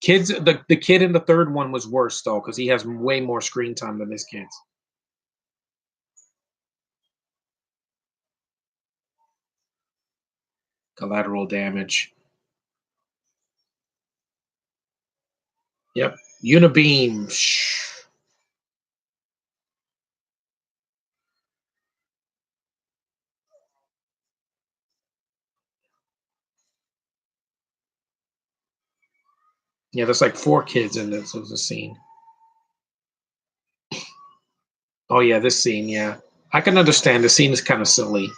Kids, the kid in the third one was worse though, because he has way more screen time than his kids. Collateral damage. Yep. Unibeam. Shh. Yeah, there's like four kids in this was a scene. Oh yeah, this scene, yeah. I can understand the scene is kind of silly.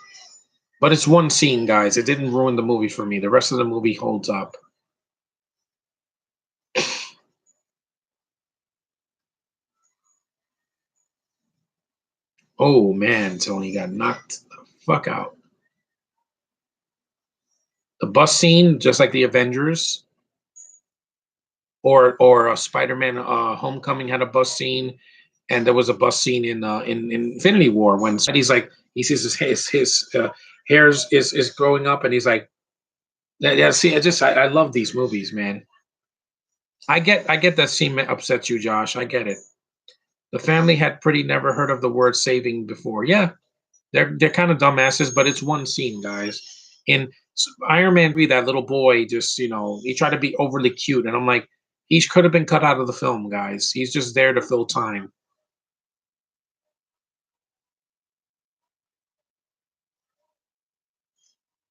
But it's one scene, guys. It didn't ruin the movie for me. The rest of the movie holds up. Oh man, Tony got knocked the fuck out. The bus scene, just like the Avengers, or Spider-Man Homecoming had a bus scene, and there was a bus scene in Infinity War when he's like he sees his hair is growing up, and he's like, yeah, yeah. See, I love these movies, man. I get that scene upsets you, Josh. I get it. The family had pretty never heard of the word saving before. Yeah, they're kind of dumbasses, but it's one scene, guys. In Iron Man 3, that little boy just he tried to be overly cute, and I'm like, he could have been cut out of the film, guys. He's just there to fill time.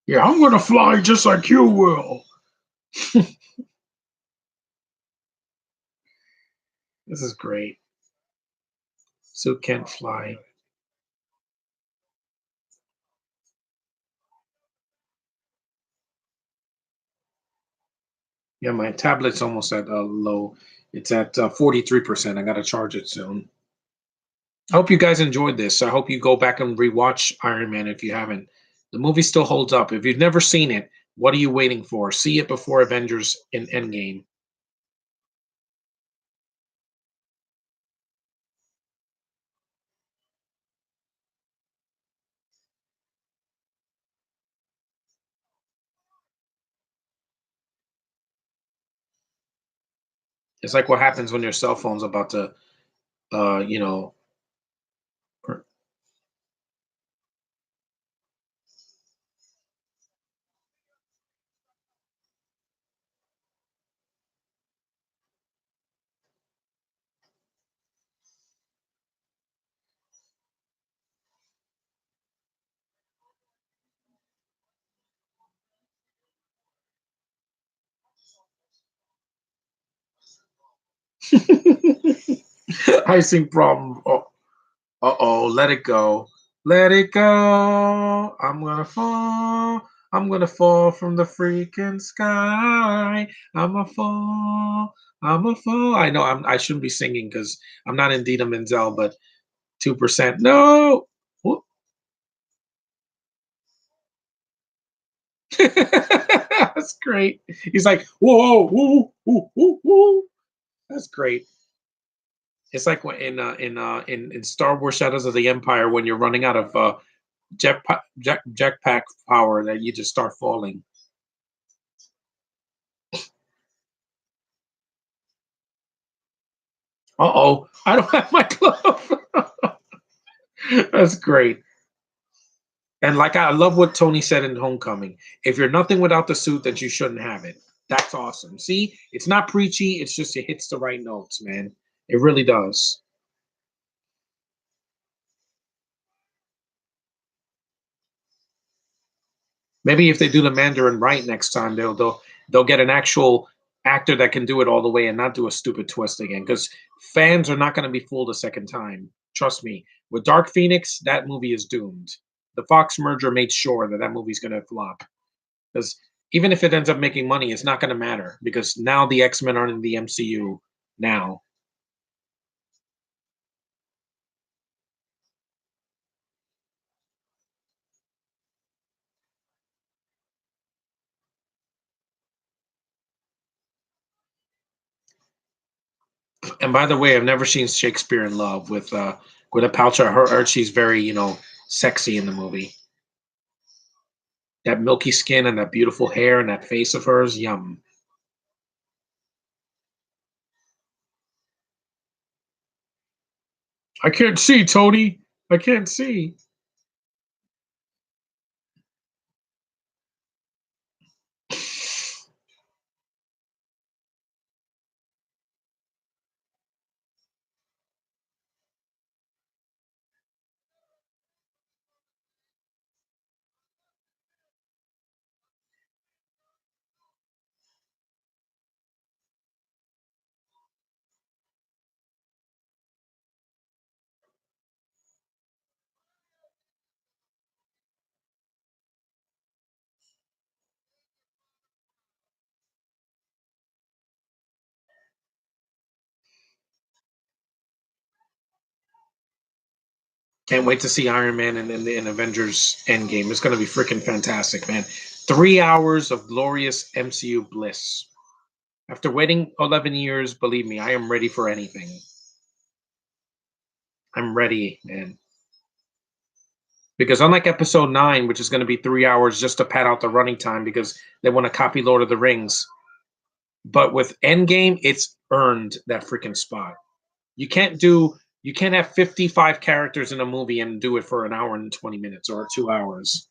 Yeah, I'm gonna fly just like you will. This is great. Suit can't fly. Yeah, my tablet's almost at low. It's at 43%. I gotta charge it soon. I hope you guys enjoyed this. I hope you go back and rewatch Iron Man if you haven't. The movie still holds up. If you've never seen it, what are you waiting for? See it before Avengers in Endgame. It's like what happens when your cell phone's about to, uh, you know. Icing problem. Oh, uh-oh, let it go. Let it go. I'm gonna fall. I'm gonna fall from the freaking sky. I'm a fall. I'm a fall. I know I shouldn't be singing because I'm not in Dina Menzel, but 2%. No. Whoop. That's great. He's like, whoa, whoa, whoa, whoa, whoa. That's great. It's like when in Star Wars Shadows of the Empire when you're running out of jetpack power that you just start falling. Uh-oh, I don't have my glove. That's great. And like I love what Tony said in Homecoming. If you're nothing without the suit, then you shouldn't have it. That's awesome. See, it's not preachy. It's just it hits the right notes, man. It really does. Maybe if they do the Mandarin right next time, they'll get an actual actor that can do it all the way and not do a stupid twist again. Because fans are not going to be fooled a second time. Trust me. With Dark Phoenix, that movie is doomed. The Fox merger made sure that that movie's going to flop because even if it ends up making money, it's not going to matter because now the X Men are in the MCU now. And by the way, I've never seen Shakespeare in Love with Gwyneth Paltrow. Her she's very sexy in the movie. That milky skin and that beautiful hair and that face of hers, yum. I can't see, Tony. I can't see. Can't wait to see Iron Man in Avengers Endgame. It's going to be freaking fantastic, man. 3 hours of glorious MCU bliss. After waiting 11 years, believe me, I am ready for anything. I'm ready, man. Because unlike episode 9, which is going to be 3 hours just to pad out the running time because they want to copy Lord of the Rings, but with Endgame, it's earned that freaking spot. You can't have 55 characters in a movie and do it for an hour and 20 minutes or 2 hours.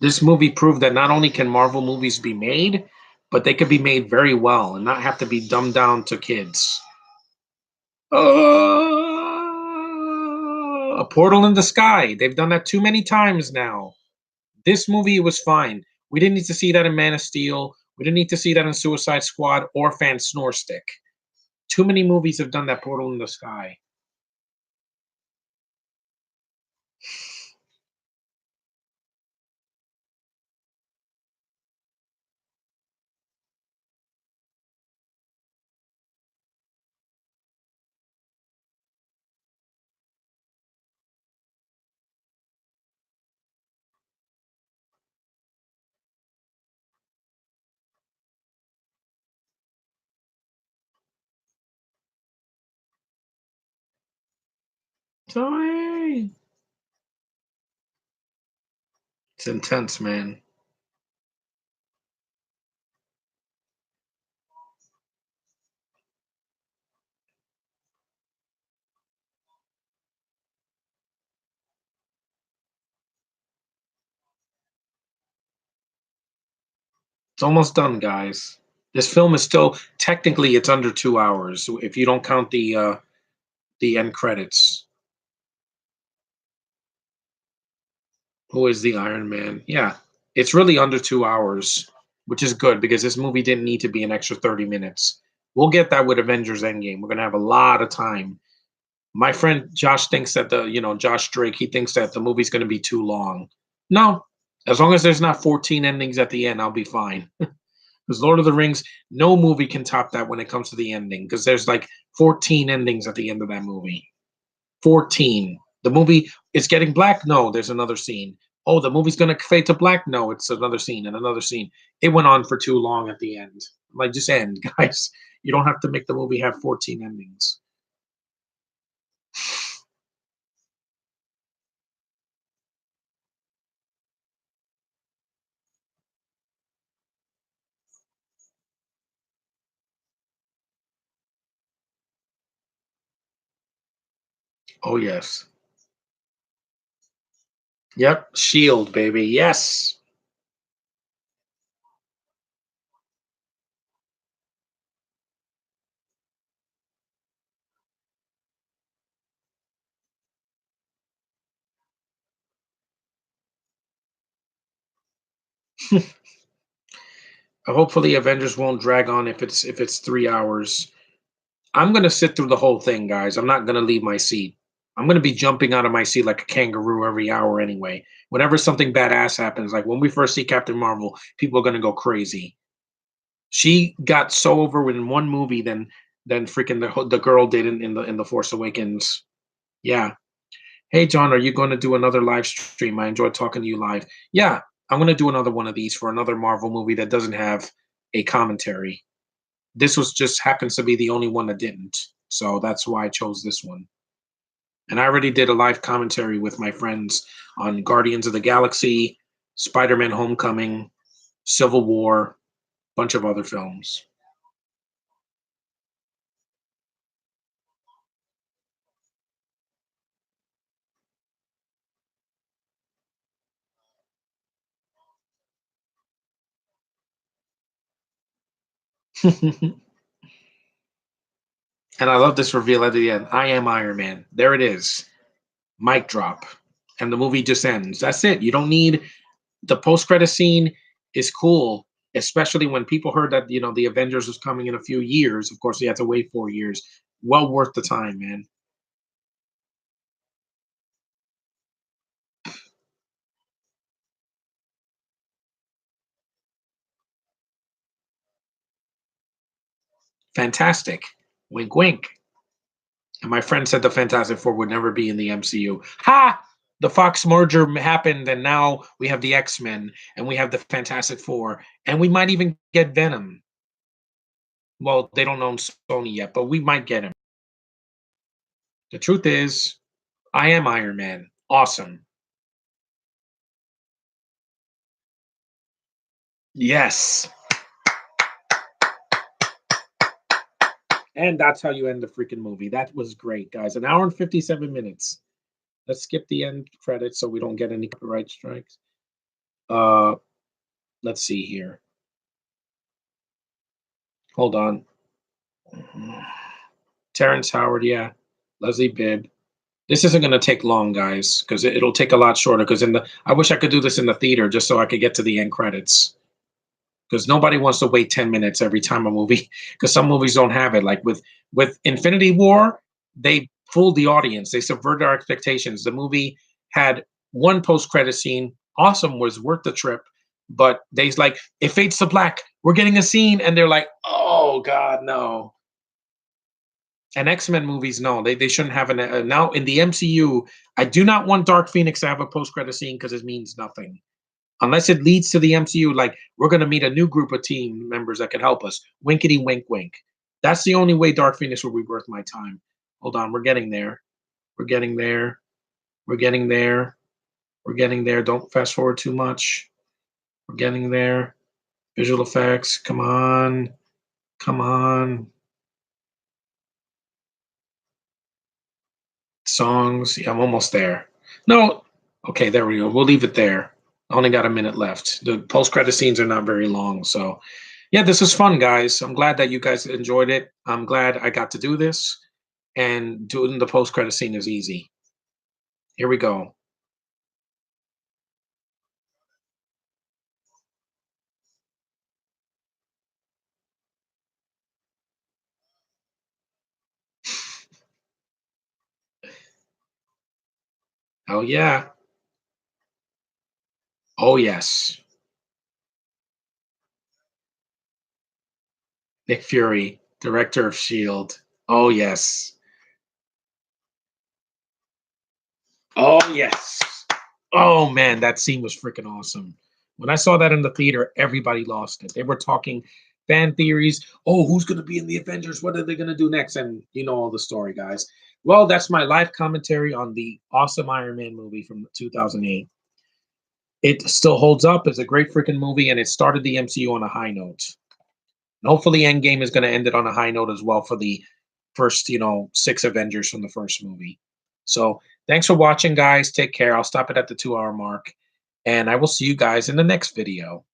This movie proved that not only can Marvel movies be made, but they could be made very well and not have to be dumbed down to kids. A portal in the sky. They've done that too many times now. This movie was fine. We didn't need to see that in Man of Steel. We didn't need to see that in Suicide Squad or Fan Snore Stick. Too many movies have done that portal in the sky. Sorry. It's intense, man. It's almost done, guys. This film is still technically it's under 2 hours if you don't count the end credits. Who is the Iron Man? Yeah, it's really under 2 hours, which is good because this movie didn't need to be an extra 30 minutes. We'll get that with Avengers Endgame. We're gonna have a lot of time. My friend Josh thinks that Josh Drake, he thinks that the movie's gonna be too long. No, as long as there's not 14 endings at the end, I'll be fine. Because Lord of the Rings, no movie can top that when it comes to the ending. Because there's like 14 endings at the end of that movie. 14. The movie is getting black. No, there's another scene. Oh, the movie's gonna fade to black. No, it's another scene and another scene. It went on for too long at the end. Like, just end, guys. You don't have to make the movie have 14 endings. Oh yes. Yep. Shield, baby. Yes. Hopefully, Avengers won't drag on if it's 3 hours. I'm gonna sit through the whole thing, guys. I'm not gonna leave my seat. I'm gonna be jumping out of my seat like a kangaroo every hour anyway. Whenever something badass happens, like when we first see Captain Marvel, people are gonna go crazy. She got so over in one movie than freaking the girl did in the Force Awakens. Yeah. Hey John, are you going to do another live stream? I enjoyed talking to you live. Yeah, I'm going to do another one of these for another Marvel movie that doesn't have a commentary. This was just happens to be the only one that didn't. So that's why I chose this one. And I already did a live commentary with my friends on Guardians of the Galaxy, Spider-Man Homecoming, Civil War, bunch of other films. And I love this reveal at the end. I am Iron Man. There it is. Mic drop. And the movie just ends. That's it. You don't need the post credit scene is cool, especially when people heard that the Avengers was coming in a few years. Of course, they had to wait 4 years. Well worth the time, man. Fantastic. Wink, wink. And my friend said the Fantastic Four would never be in the MCU. Ha! The Fox merger happened, and now we have the X-Men, and we have the Fantastic Four, and we might even get Venom. Well, they don't own Sony yet, but we might get him. The truth is, I am Iron Man. Awesome. Yes. And that's how you end the freaking movie. That was great, guys. An hour and 57 minutes. Let's skip the end credits so we don't get any copyright strikes. Uh, let's see here. Hold on. Terrence Howard, yeah. Leslie Bibb. This isn't going to take long, guys, because it'll take a lot shorter. Because I wish I could do this in the theater just so I could get to the end credits. Because nobody wants to wait 10 minutes every time a movie. Because some movies don't have it. Like with Infinity War, they fooled the audience. They subverted our expectations. The movie had one post credit scene. Awesome, was worth the trip. But they's like, it fades to black. We're getting a scene, and they're like, oh God, no. And X-Men movies, no, they shouldn't have an now in the MCU. I do not want Dark Phoenix to have a post credit scene because it means nothing unless it leads to the MCU. Like we're gonna meet a new group of team members that can help us. Winkety wink wink. That's the only way Dark Phoenix will be worth my time. Hold on, we're getting there. We're getting there. We're getting there. We're getting there. Don't fast forward too much. We're getting there. Visual effects. Come on. Come on. Songs. Yeah, I'm almost there. No. Okay, there we go. We'll leave it there. I only got a minute left. The post credit scenes are not very long, so yeah, this is fun, guys. I'm glad that you guys enjoyed it. I'm glad I got to do this, and doing the post credit scene is easy. Here we go. Oh yeah. Oh yes. Nick Fury, director of Shield. Oh yes. Oh yes. Oh man, that scene was freaking awesome. When I saw that in the theater, everybody lost it. They were talking fan theories. Oh, who's going to be in the Avengers? What are they going to do next? And you know all the story, guys. Well, that's my live commentary on the awesome Iron Man movie from 2008. It still holds up. It's a great freaking movie, and it started the MCU on a high note. And hopefully, Endgame is going to end it on a high note as well for the first, six Avengers from the first movie. So Thanks for watching, guys. Take care. I'll stop it at the 2 hour mark. And I will see you guys in the next video.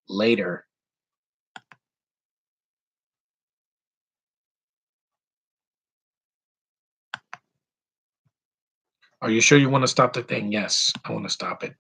Later. Are you sure you want to stop the thing? Yes, I want to stop it.